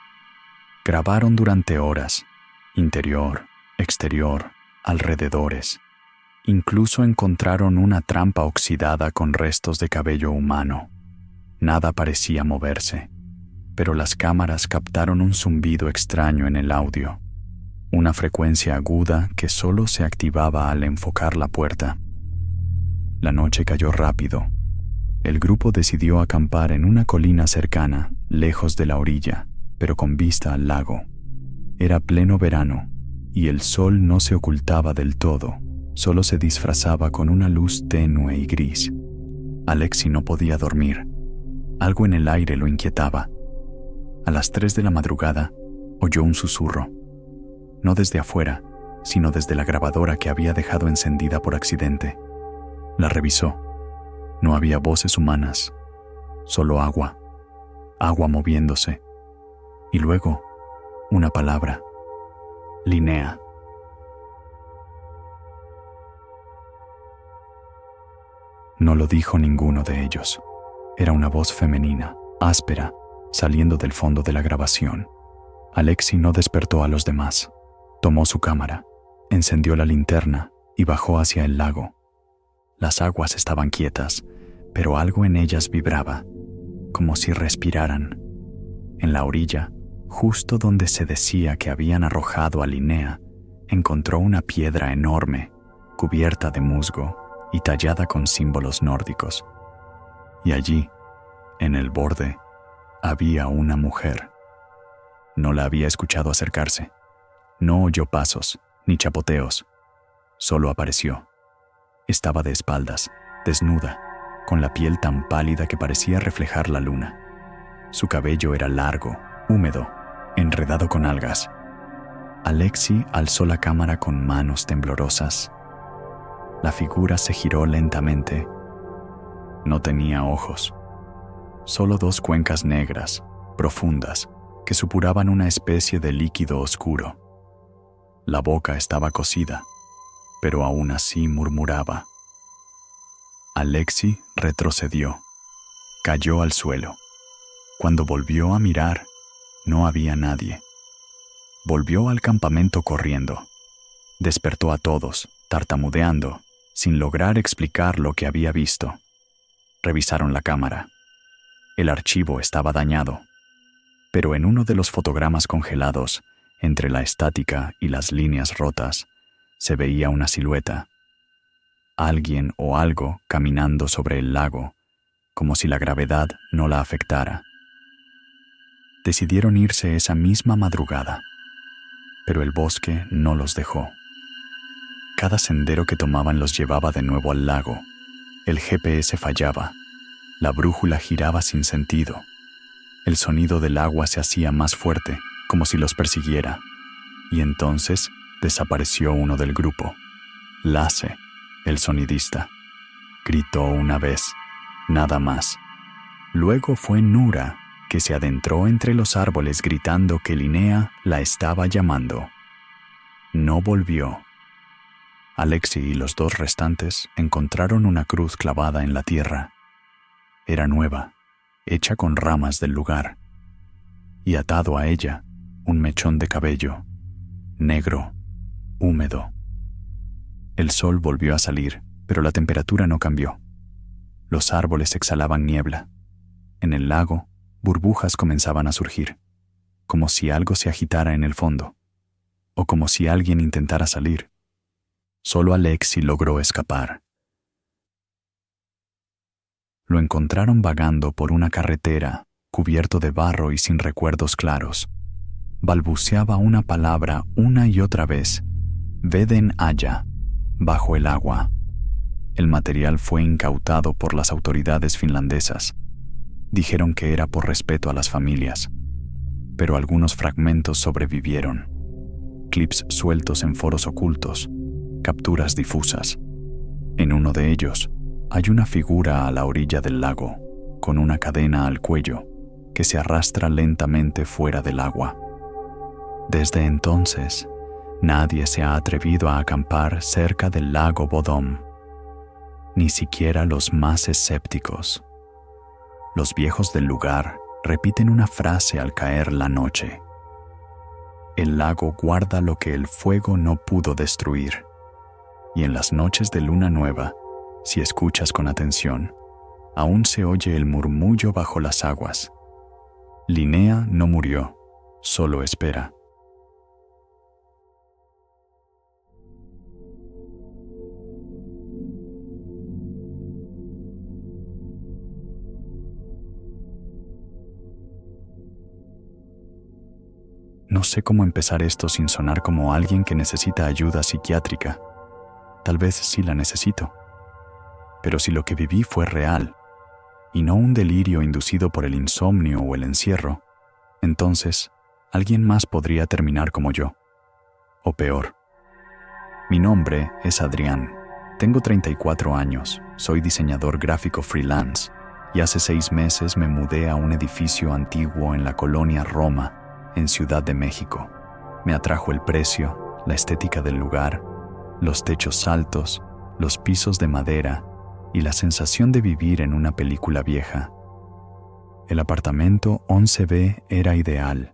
Grabaron durante horas, interior, exterior, alrededores. Incluso encontraron una trampa oxidada con restos de cabello humano. Nada parecía moverse, pero las cámaras captaron un zumbido extraño en el audio, una frecuencia aguda que solo se activaba al enfocar la puerta. La noche cayó rápido. El grupo decidió acampar en una colina cercana, lejos de la orilla, pero con vista al lago. Era pleno verano, y el sol no se ocultaba del todo, solo se disfrazaba con una luz tenue y gris. Alexi no podía dormir. Algo en el aire lo inquietaba. A las 3 de la madrugada, oyó un susurro. No desde afuera, sino desde la grabadora que había dejado encendida por accidente. La revisó. No había voces humanas, solo agua moviéndose. Y luego, una palabra: Linnea. No lo dijo ninguno de ellos. Era una voz femenina, áspera, saliendo del fondo de la grabación. Alexi no despertó a los demás. Tomó su cámara, encendió la linterna y bajó hacia el lago. Las aguas estaban quietas, pero algo en ellas vibraba, como si respiraran. En la orilla, justo donde se decía que habían arrojado a Linnea, encontró una piedra enorme, cubierta de musgo y tallada con símbolos nórdicos. Y allí, en el borde, había una mujer. No la había escuchado acercarse. No oyó pasos, ni chapoteos. Solo apareció. Estaba de espaldas, desnuda, con la piel tan pálida que parecía reflejar la luna. Su cabello era largo, húmedo, enredado con algas. Alexi alzó la cámara con manos temblorosas. La figura se giró lentamente. No tenía ojos, solo 2 cuencas negras, profundas, que supuraban una especie de líquido oscuro. La boca estaba cosida, pero aún así murmuraba. Alexi retrocedió. Cayó al suelo. Cuando volvió a mirar, no había nadie. Volvió al campamento corriendo. Despertó a todos, tartamudeando, sin lograr explicar lo que había visto. Revisaron la cámara. El archivo estaba dañado, pero en uno de los fotogramas congelados, entre la estática y las líneas rotas, se veía una silueta. Alguien o algo caminando sobre el lago, como si la gravedad no la afectara. Decidieron irse esa misma madrugada, pero el bosque no los dejó. Cada sendero que tomaban los llevaba de nuevo al lago. El GPS fallaba. La brújula giraba sin sentido. El sonido del agua se hacía más fuerte, como si los persiguiera. Y entonces desapareció uno del grupo. Lasse, el sonidista. Gritó una vez, nada más. Luego fue Nura, que se adentró entre los árboles gritando que Linnea la estaba llamando. No volvió. Alexi y los 2 restantes encontraron una cruz clavada en la tierra. Era nueva, hecha con ramas del lugar, y atado a ella un mechón de cabello, negro, húmedo. El sol volvió a salir, pero la temperatura no cambió. Los árboles exhalaban niebla. En el lago, burbujas comenzaban a surgir, como si algo se agitara en el fondo, o como si alguien intentara salir. Solo Alexi logró escapar. Lo encontraron vagando por una carretera, cubierto de barro y sin recuerdos claros. Balbuceaba una palabra una y otra vez: Veden Aya, bajo el agua. El material fue incautado por las autoridades finlandesas. Dijeron que era por respeto a las familias, pero algunos fragmentos sobrevivieron. Clips sueltos en foros ocultos, capturas difusas. En uno de ellos hay una figura a la orilla del lago, con una cadena al cuello, que se arrastra lentamente fuera del agua. Desde entonces, nadie se ha atrevido a acampar cerca del lago Bodom, ni siquiera los más escépticos. Los viejos del lugar repiten una frase al caer la noche: el lago guarda lo que el fuego no pudo destruir. y en las noches de luna nueva, si escuchas con atención, aún se oye el murmullo bajo las aguas. Linnea no murió, solo espera. No sé cómo empezar esto sin sonar como alguien que necesita ayuda psiquiátrica. Tal vez sí la necesito. Pero si lo que viví fue real, y no un delirio inducido por el insomnio o el encierro, entonces alguien más podría terminar como yo. O peor. Mi nombre es Adrián. Tengo 34 años, soy diseñador gráfico freelance, y hace 6 meses me mudé a un edificio antiguo en la colonia Roma, en Ciudad de México. Me atrajo el precio, la estética del lugar, los techos altos, los pisos de madera y la sensación de vivir en una película vieja. El apartamento 11B era ideal.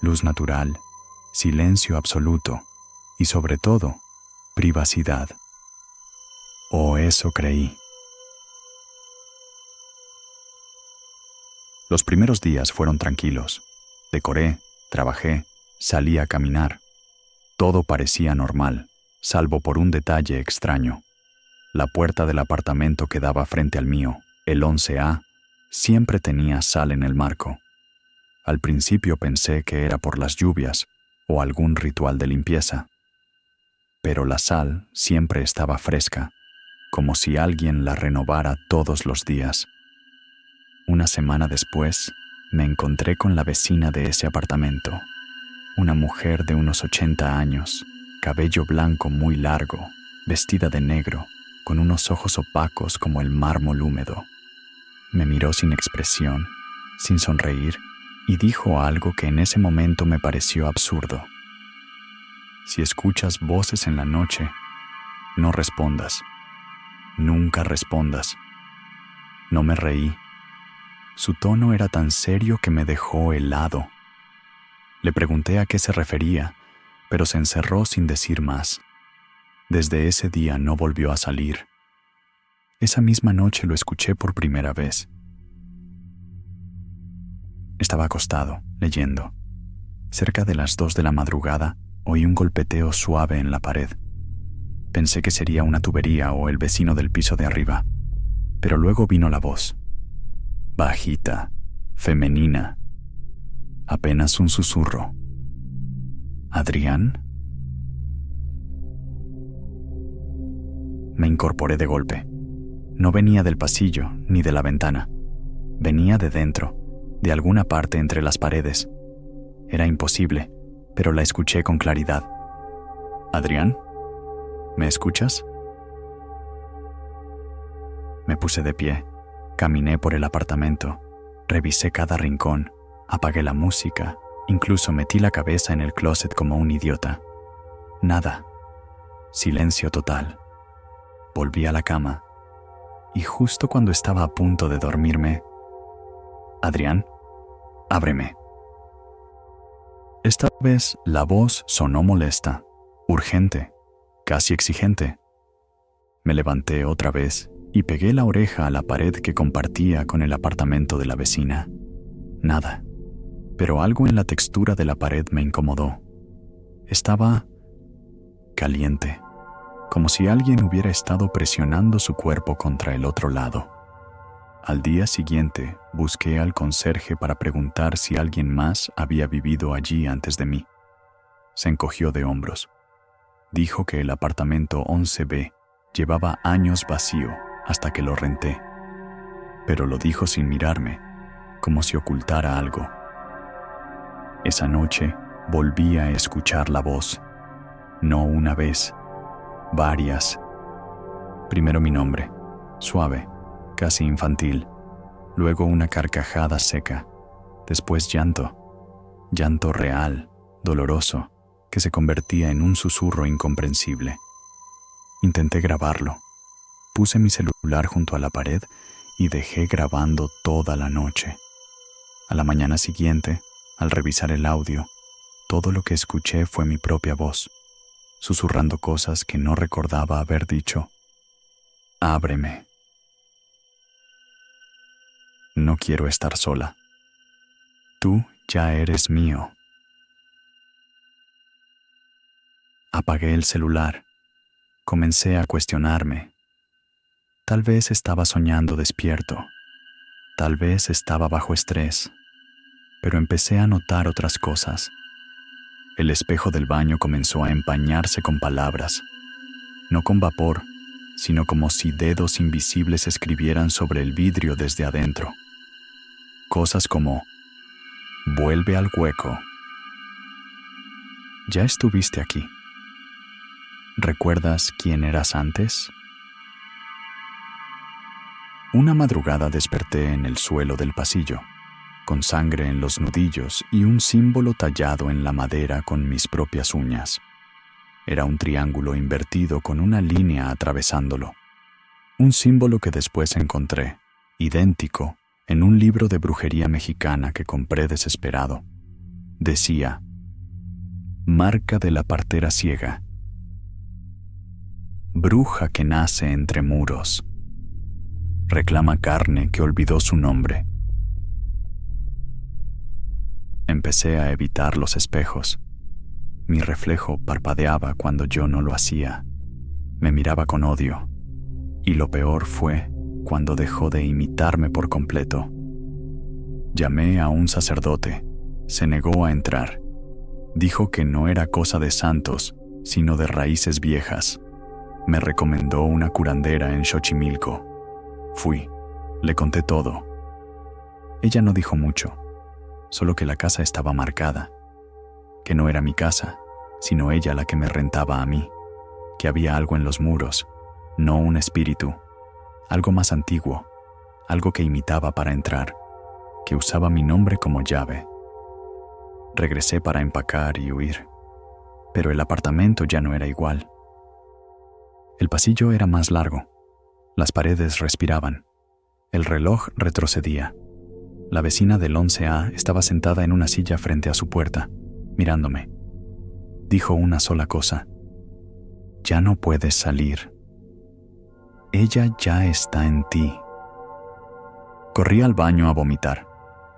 Luz natural, silencio absoluto y sobre todo, privacidad. O eso creí. Los primeros días fueron tranquilos. Decoré, trabajé, salí a caminar. Todo parecía normal, salvo por un detalle extraño. La puerta del apartamento que daba frente al mío, el 11A, siempre tenía sal en el marco. Al principio pensé que era por las lluvias o algún ritual de limpieza. Pero la sal siempre estaba fresca, como si alguien la renovara todos los días. Una semana después, me encontré con la vecina de ese apartamento, una mujer de unos 80 años, cabello blanco muy largo, vestida de negro, con unos ojos opacos como el mármol húmedo. Me miró sin expresión, sin sonreír, y dijo algo que en ese momento me pareció absurdo. Si escuchas voces en la noche, no respondas. Nunca respondas. No me reí. Su tono era tan serio que me dejó helado. Le pregunté a qué se refería, pero se encerró sin decir más. Desde ese día no volvió a salir. Esa misma noche lo escuché por primera vez. Estaba acostado, leyendo. Cerca de las 2 de la madrugada, oí un golpeteo suave en la pared. Pensé que sería una tubería o el vecino del piso de arriba, pero luego vino la voz. Bajita, femenina, apenas un susurro. ¿Adrián? Me incorporé de golpe. No venía del pasillo ni de la ventana. Venía de dentro, de alguna parte entre las paredes. Era imposible, pero la escuché con claridad. ¿Adrián? ¿Me escuchas? Me puse de pie. Caminé por el apartamento, revisé cada rincón, apagué la música, incluso metí la cabeza en el closet como un idiota. Nada. Silencio total. Volví a la cama, y justo cuando estaba a punto de dormirme, «Adrián, ábreme». Esta vez la voz sonó molesta, urgente, casi exigente. Me levanté otra vez y pegué la oreja a la pared que compartía con el apartamento de la vecina. Nada, pero algo en la textura de la pared me incomodó. Estaba caliente, como si alguien hubiera estado presionando su cuerpo contra el otro lado. Al día siguiente, busqué al conserje para preguntar si alguien más había vivido allí antes de mí. Se encogió de hombros. Dijo que el apartamento 11B llevaba años vacío hasta que lo renté, pero lo dijo sin mirarme, como si ocultara algo. Esa noche volví a escuchar la voz, no una vez, varias. Primero mi nombre, suave, casi infantil, luego una carcajada seca, después llanto real, doloroso, que se convertía en un susurro incomprensible. Intenté grabarlo. Puse mi celular junto a la pared y dejé grabando toda la noche. A la mañana siguiente, al revisar el audio, todo lo que escuché fue mi propia voz, susurrando cosas que no recordaba haber dicho. Ábreme. No quiero estar sola. Tú ya eres mío. Apagué el celular. Comencé a cuestionarme. Tal vez estaba soñando despierto. Tal vez estaba bajo estrés. Pero empecé a notar otras cosas. El espejo del baño comenzó a empañarse con palabras. No con vapor, sino como si dedos invisibles escribieran sobre el vidrio desde adentro. Cosas como: vuelve al hueco. Ya estuviste aquí. ¿Recuerdas quién eras antes? Una madrugada desperté en el suelo del pasillo, con sangre en los nudillos y un símbolo tallado en la madera con mis propias uñas. Era un triángulo invertido con una línea atravesándolo. Un símbolo que después encontré, idéntico, en un libro de brujería mexicana que compré desesperado. Decía: marca de la partera ciega. Bruja que nace entre muros. Reclama carne que olvidó su nombre. Empecé a evitar los espejos. Mi reflejo parpadeaba cuando yo no lo hacía. Me miraba con odio. Y lo peor fue cuando dejó de imitarme por completo. Llamé a un sacerdote. Se negó a entrar. Dijo que no era cosa de santos, sino de raíces viejas. Me recomendó una curandera en Xochimilco. Fui. Le conté todo. Ella no dijo mucho, solo que la casa estaba marcada, que no era mi casa, sino ella la que me rentaba a mí, que había algo en los muros, no un espíritu, algo más antiguo, algo que imitaba para entrar, que usaba mi nombre como llave. Regresé para empacar y huir, pero el apartamento ya no era igual. El pasillo era más largo, las paredes respiraban, el reloj retrocedía. La vecina del 11A estaba sentada en una silla frente a su puerta, mirándome. Dijo una sola cosa: ya no puedes salir. Ella ya está en ti. Corrí al baño a vomitar.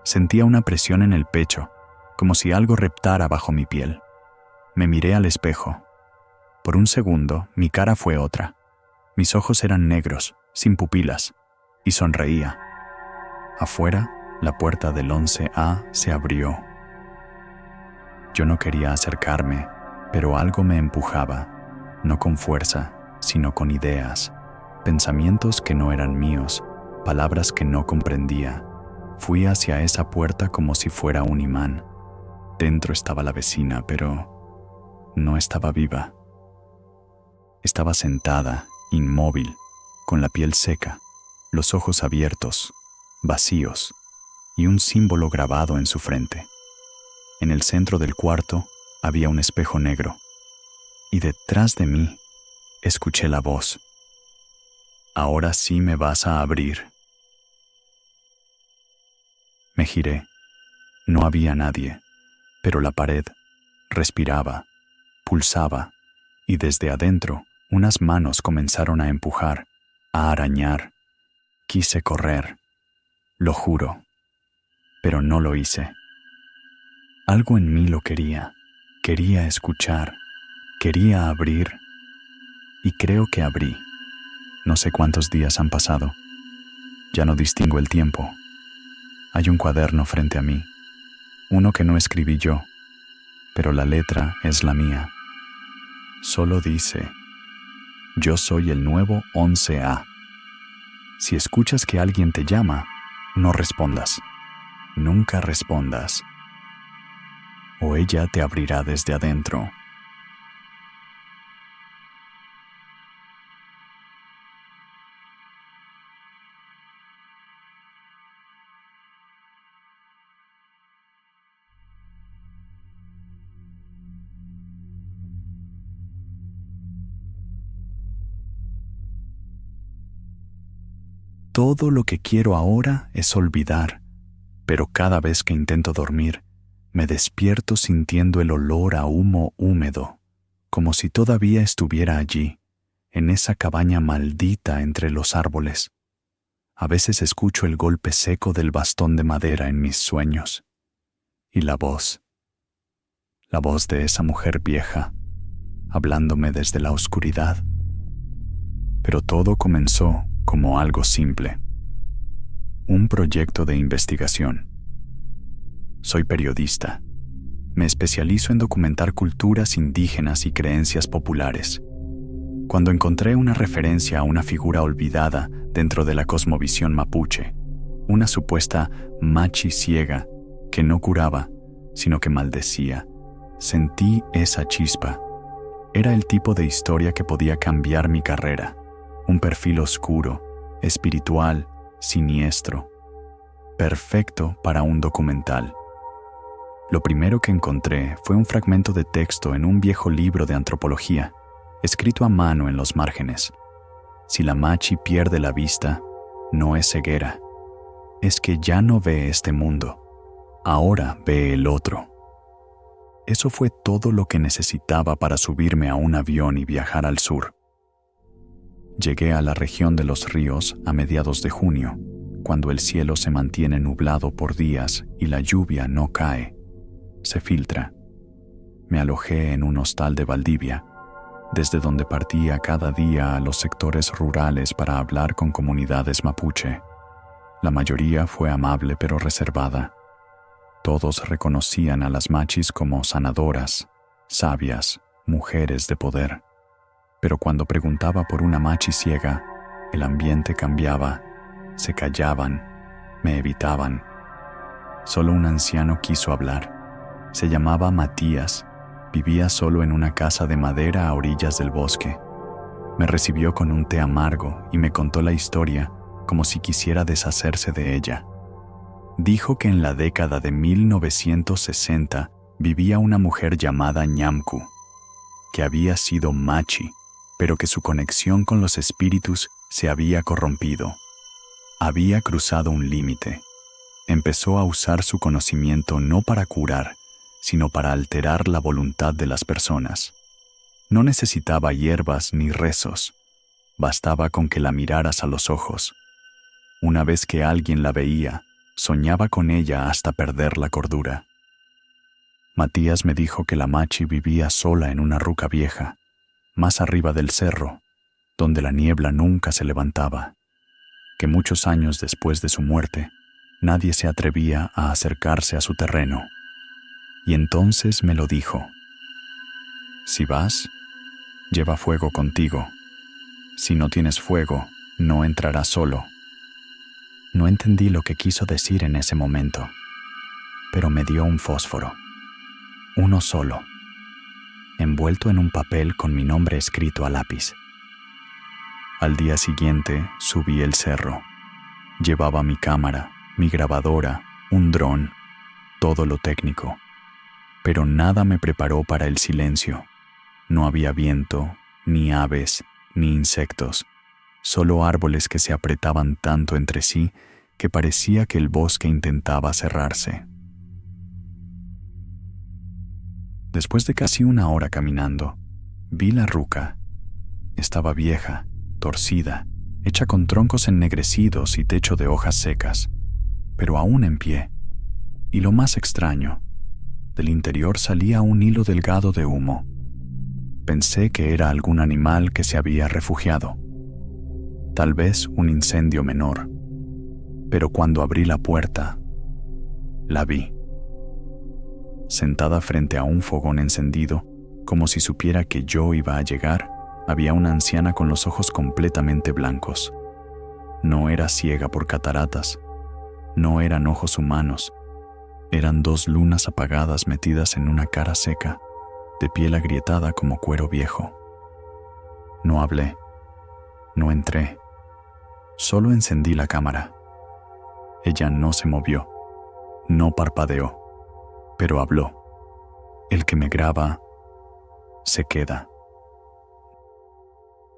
Sentía una presión en el pecho, como si algo reptara bajo mi piel. Me miré al espejo. Por un segundo, mi cara fue otra. Mis ojos eran negros, sin pupilas, y sonreía. Afuera, la puerta del 11A se abrió. Yo no quería acercarme, pero algo me empujaba, no con fuerza, sino con ideas, pensamientos que no eran míos, palabras que no comprendía. Fui hacia esa puerta como si fuera un imán. Dentro estaba la vecina, pero no estaba viva. Estaba sentada, inmóvil, con la piel seca, los ojos abiertos, vacíos, y un símbolo grabado en su frente. En el centro del cuarto había un espejo negro, y detrás de mí escuché la voz: ahora sí me vas a abrir. Me giré. No había nadie, pero la pared respiraba, pulsaba, y desde adentro unas manos comenzaron a empujar, a arañar. Quise correr, lo juro, pero no lo hice. Algo en mí lo quería escuchar, quería abrir, y creo que abrí. No sé cuántos días han pasado. Ya no distingo el tiempo. Hay un cuaderno frente a mí, uno que no escribí yo, pero la letra es la mía. Solo dice: yo soy el nuevo 11A. Si escuchas que alguien te llama, no respondas. Nunca respondas. O ella te abrirá desde adentro. Todo lo que quiero ahora es olvidar, pero cada vez que intento dormir, me despierto sintiendo el olor a humo húmedo, como si todavía estuviera allí, en esa cabaña maldita entre los árboles. A veces escucho el golpe seco del bastón de madera en mis sueños. Y la voz de esa mujer vieja, hablándome desde la oscuridad. Pero todo comenzó como algo simple. Un proyecto de investigación. Soy periodista. Me especializo en documentar culturas indígenas y creencias populares. Cuando encontré una referencia a una figura olvidada dentro de la cosmovisión mapuche, una supuesta machi ciega que no curaba, sino que maldecía, sentí esa chispa. Era el tipo de historia que podía cambiar mi carrera. Un perfil oscuro, espiritual, siniestro. Perfecto para un documental. Lo primero que encontré fue un fragmento de texto en un viejo libro de antropología, escrito a mano en los márgenes. Si la machi pierde la vista, no es ceguera. Es que ya no ve este mundo. Ahora ve el otro. Eso fue todo lo que necesitaba para subirme a un avión y viajar al sur. Llegué a la región de los ríos a mediados de junio, cuando el cielo se mantiene nublado por días y la lluvia no cae. Se filtra. Me alojé en un hostal de Valdivia, desde donde partía cada día a los sectores rurales para hablar con comunidades mapuche. La mayoría fue amable pero reservada. Todos reconocían a las machis como sanadoras, sabias, mujeres de poder. Pero cuando preguntaba por una machi ciega, el ambiente cambiaba, se callaban, me evitaban. Solo un anciano quiso hablar. Se llamaba Matías, vivía solo en una casa de madera a orillas del bosque. Me recibió con un té amargo y me contó la historia como si quisiera deshacerse de ella. Dijo que en la década de 1960 vivía una mujer llamada Ñamku, que había sido machi, pero que su conexión con los espíritus se había corrompido. Había cruzado un límite. Empezó a usar su conocimiento no para curar, sino para alterar la voluntad de las personas. No necesitaba hierbas ni rezos. Bastaba con que la miraras a los ojos. Una vez que alguien la veía, soñaba con ella hasta perder la cordura. Matías me dijo que la machi vivía sola en una ruca vieja, más arriba del cerro, donde la niebla nunca se levantaba, que muchos años después de su muerte, nadie se atrevía a acercarse a su terreno. Y entonces me lo dijo: si vas, lleva fuego contigo. Si no tienes fuego, no entrarás solo. No entendí lo que quiso decir en ese momento, pero me dio un fósforo. Uno solo, envuelto en un papel con mi nombre escrito a lápiz. Al día siguiente subí el cerro. Llevaba mi cámara, mi grabadora, un dron, todo lo técnico. Pero nada me preparó para el silencio. No había viento, ni aves, ni insectos, solo árboles que se apretaban tanto entre sí que parecía que el bosque intentaba cerrarse. Después de casi una hora caminando, vi la ruca. Estaba vieja, torcida, hecha con troncos ennegrecidos y techo de hojas secas, pero aún en pie. Y lo más extraño, del interior salía un hilo delgado de humo. Pensé que era algún animal que se había refugiado. Tal vez un incendio menor. Pero cuando abrí la puerta, la vi. Sentada frente a un fogón encendido, como si supiera que yo iba a llegar, había una anciana con los ojos completamente blancos. No era ciega por cataratas. No eran ojos humanos. Eran dos lunas apagadas metidas en una cara seca, de piel agrietada como cuero viejo. No hablé. No entré. Solo encendí la cámara. Ella no se movió. No parpadeó. Pero habló. El que me graba se queda.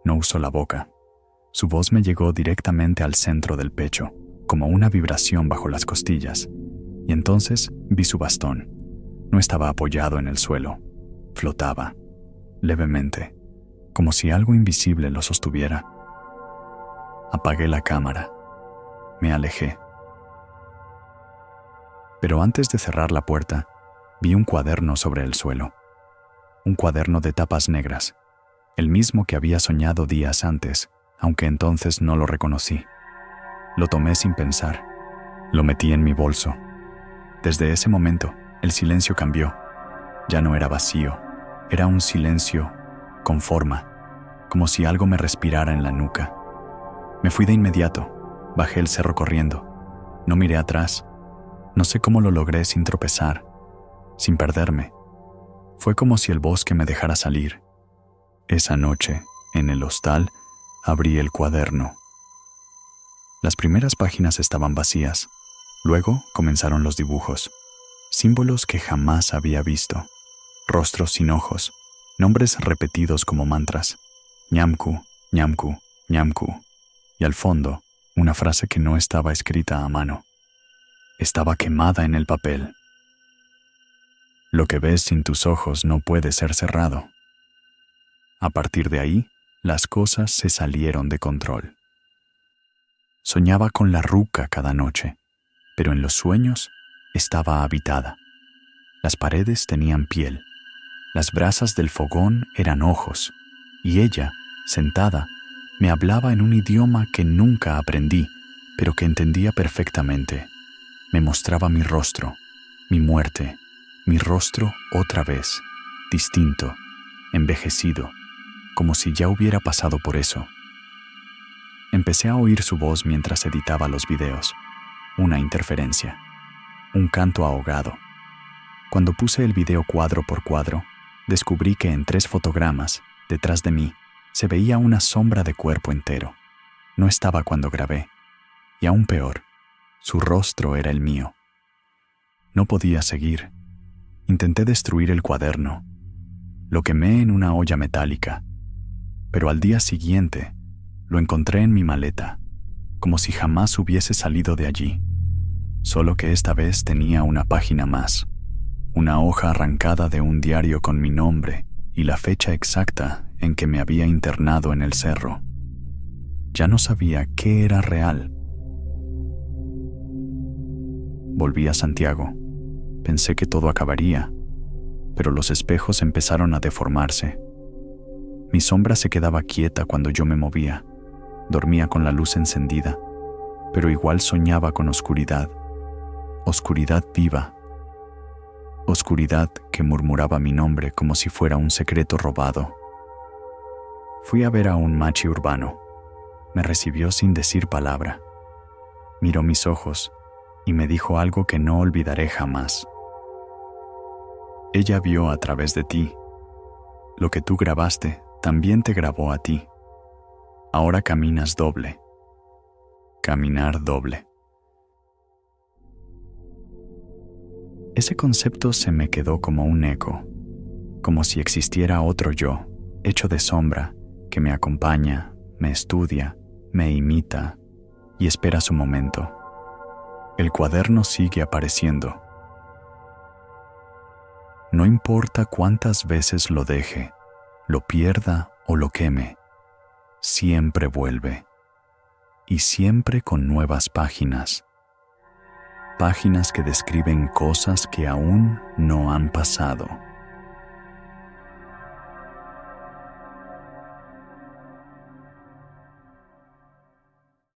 No usó la boca. Su voz me llegó directamente al centro del pecho, como una vibración bajo las costillas, y entonces vi su bastón. No estaba apoyado en el suelo, flotaba. levemente, como si algo invisible lo sostuviera. Apagué la cámara. Me alejé. Pero antes de cerrar la puerta, vi un cuaderno sobre el suelo. Un cuaderno de tapas negras, el mismo que había soñado días antes, aunque entonces no lo reconocí. Lo tomé sin pensar. Lo metí en mi bolso. Desde ese momento, el silencio cambió. Ya no era vacío, era un silencio con forma, como si algo me respirara en la nuca. Me fui de inmediato, bajé el cerro corriendo. No miré atrás. No sé cómo lo logré sin tropezar, sin perderme. Fue como si el bosque me dejara salir. Esa noche, en el hostal, abrí el cuaderno. Las primeras páginas estaban vacías. Luego comenzaron los dibujos, símbolos que jamás había visto, rostros sin ojos, nombres repetidos como mantras, ñamku, ñamku, ñamku, y al fondo, una frase que no estaba escrita a mano. Estaba quemada en el papel. Lo que ves sin tus ojos no puede ser cerrado. A partir de ahí, las cosas se salieron de control. Soñaba con la ruca cada noche, pero en los sueños estaba habitada. Las paredes tenían piel, las brasas del fogón eran ojos, y ella, sentada, me hablaba en un idioma que nunca aprendí, pero que entendía perfectamente. Me mostraba mi rostro, mi muerte, mi rostro otra vez, distinto, envejecido, como si ya hubiera pasado por eso. Empecé a oír su voz mientras editaba los videos. Una interferencia, un canto ahogado. Cuando puse el video cuadro por cuadro, descubrí que en 3 fotogramas, detrás de mí, se veía una sombra de cuerpo entero. No estaba cuando grabé. Y aún peor, su rostro era el mío. No podía seguir. Intenté destruir el cuaderno. Lo quemé en una olla metálica. Pero al día siguiente, lo encontré en mi maleta, como si jamás hubiese salido de allí. Solo que esta vez tenía una página más, una hoja arrancada de un diario con mi nombre y la fecha exacta en que me había internado en el cerro. Ya no sabía qué era real. Volví a Santiago. Pensé que todo acabaría, pero los espejos empezaron a deformarse. Mi sombra se quedaba quieta cuando yo me movía. Dormía con la luz encendida, pero igual soñaba con oscuridad. Oscuridad viva. Oscuridad que murmuraba mi nombre como si fuera un secreto robado. Fui a ver a un machi urbano. Me recibió sin decir palabra. Miró mis ojos y me dijo algo que no olvidaré jamás. Ella vio a través de ti. Lo que tú grabaste también te grabó a ti. Ahora caminas doble. Caminar doble. Ese concepto se me quedó como un eco, como si existiera otro yo, hecho de sombra, que me acompaña, me estudia, me imita y espera su momento. El cuaderno sigue apareciendo. No importa cuántas veces lo deje, lo pierda o lo queme, siempre vuelve. Y siempre con nuevas páginas. Páginas que describen cosas que aún no han pasado.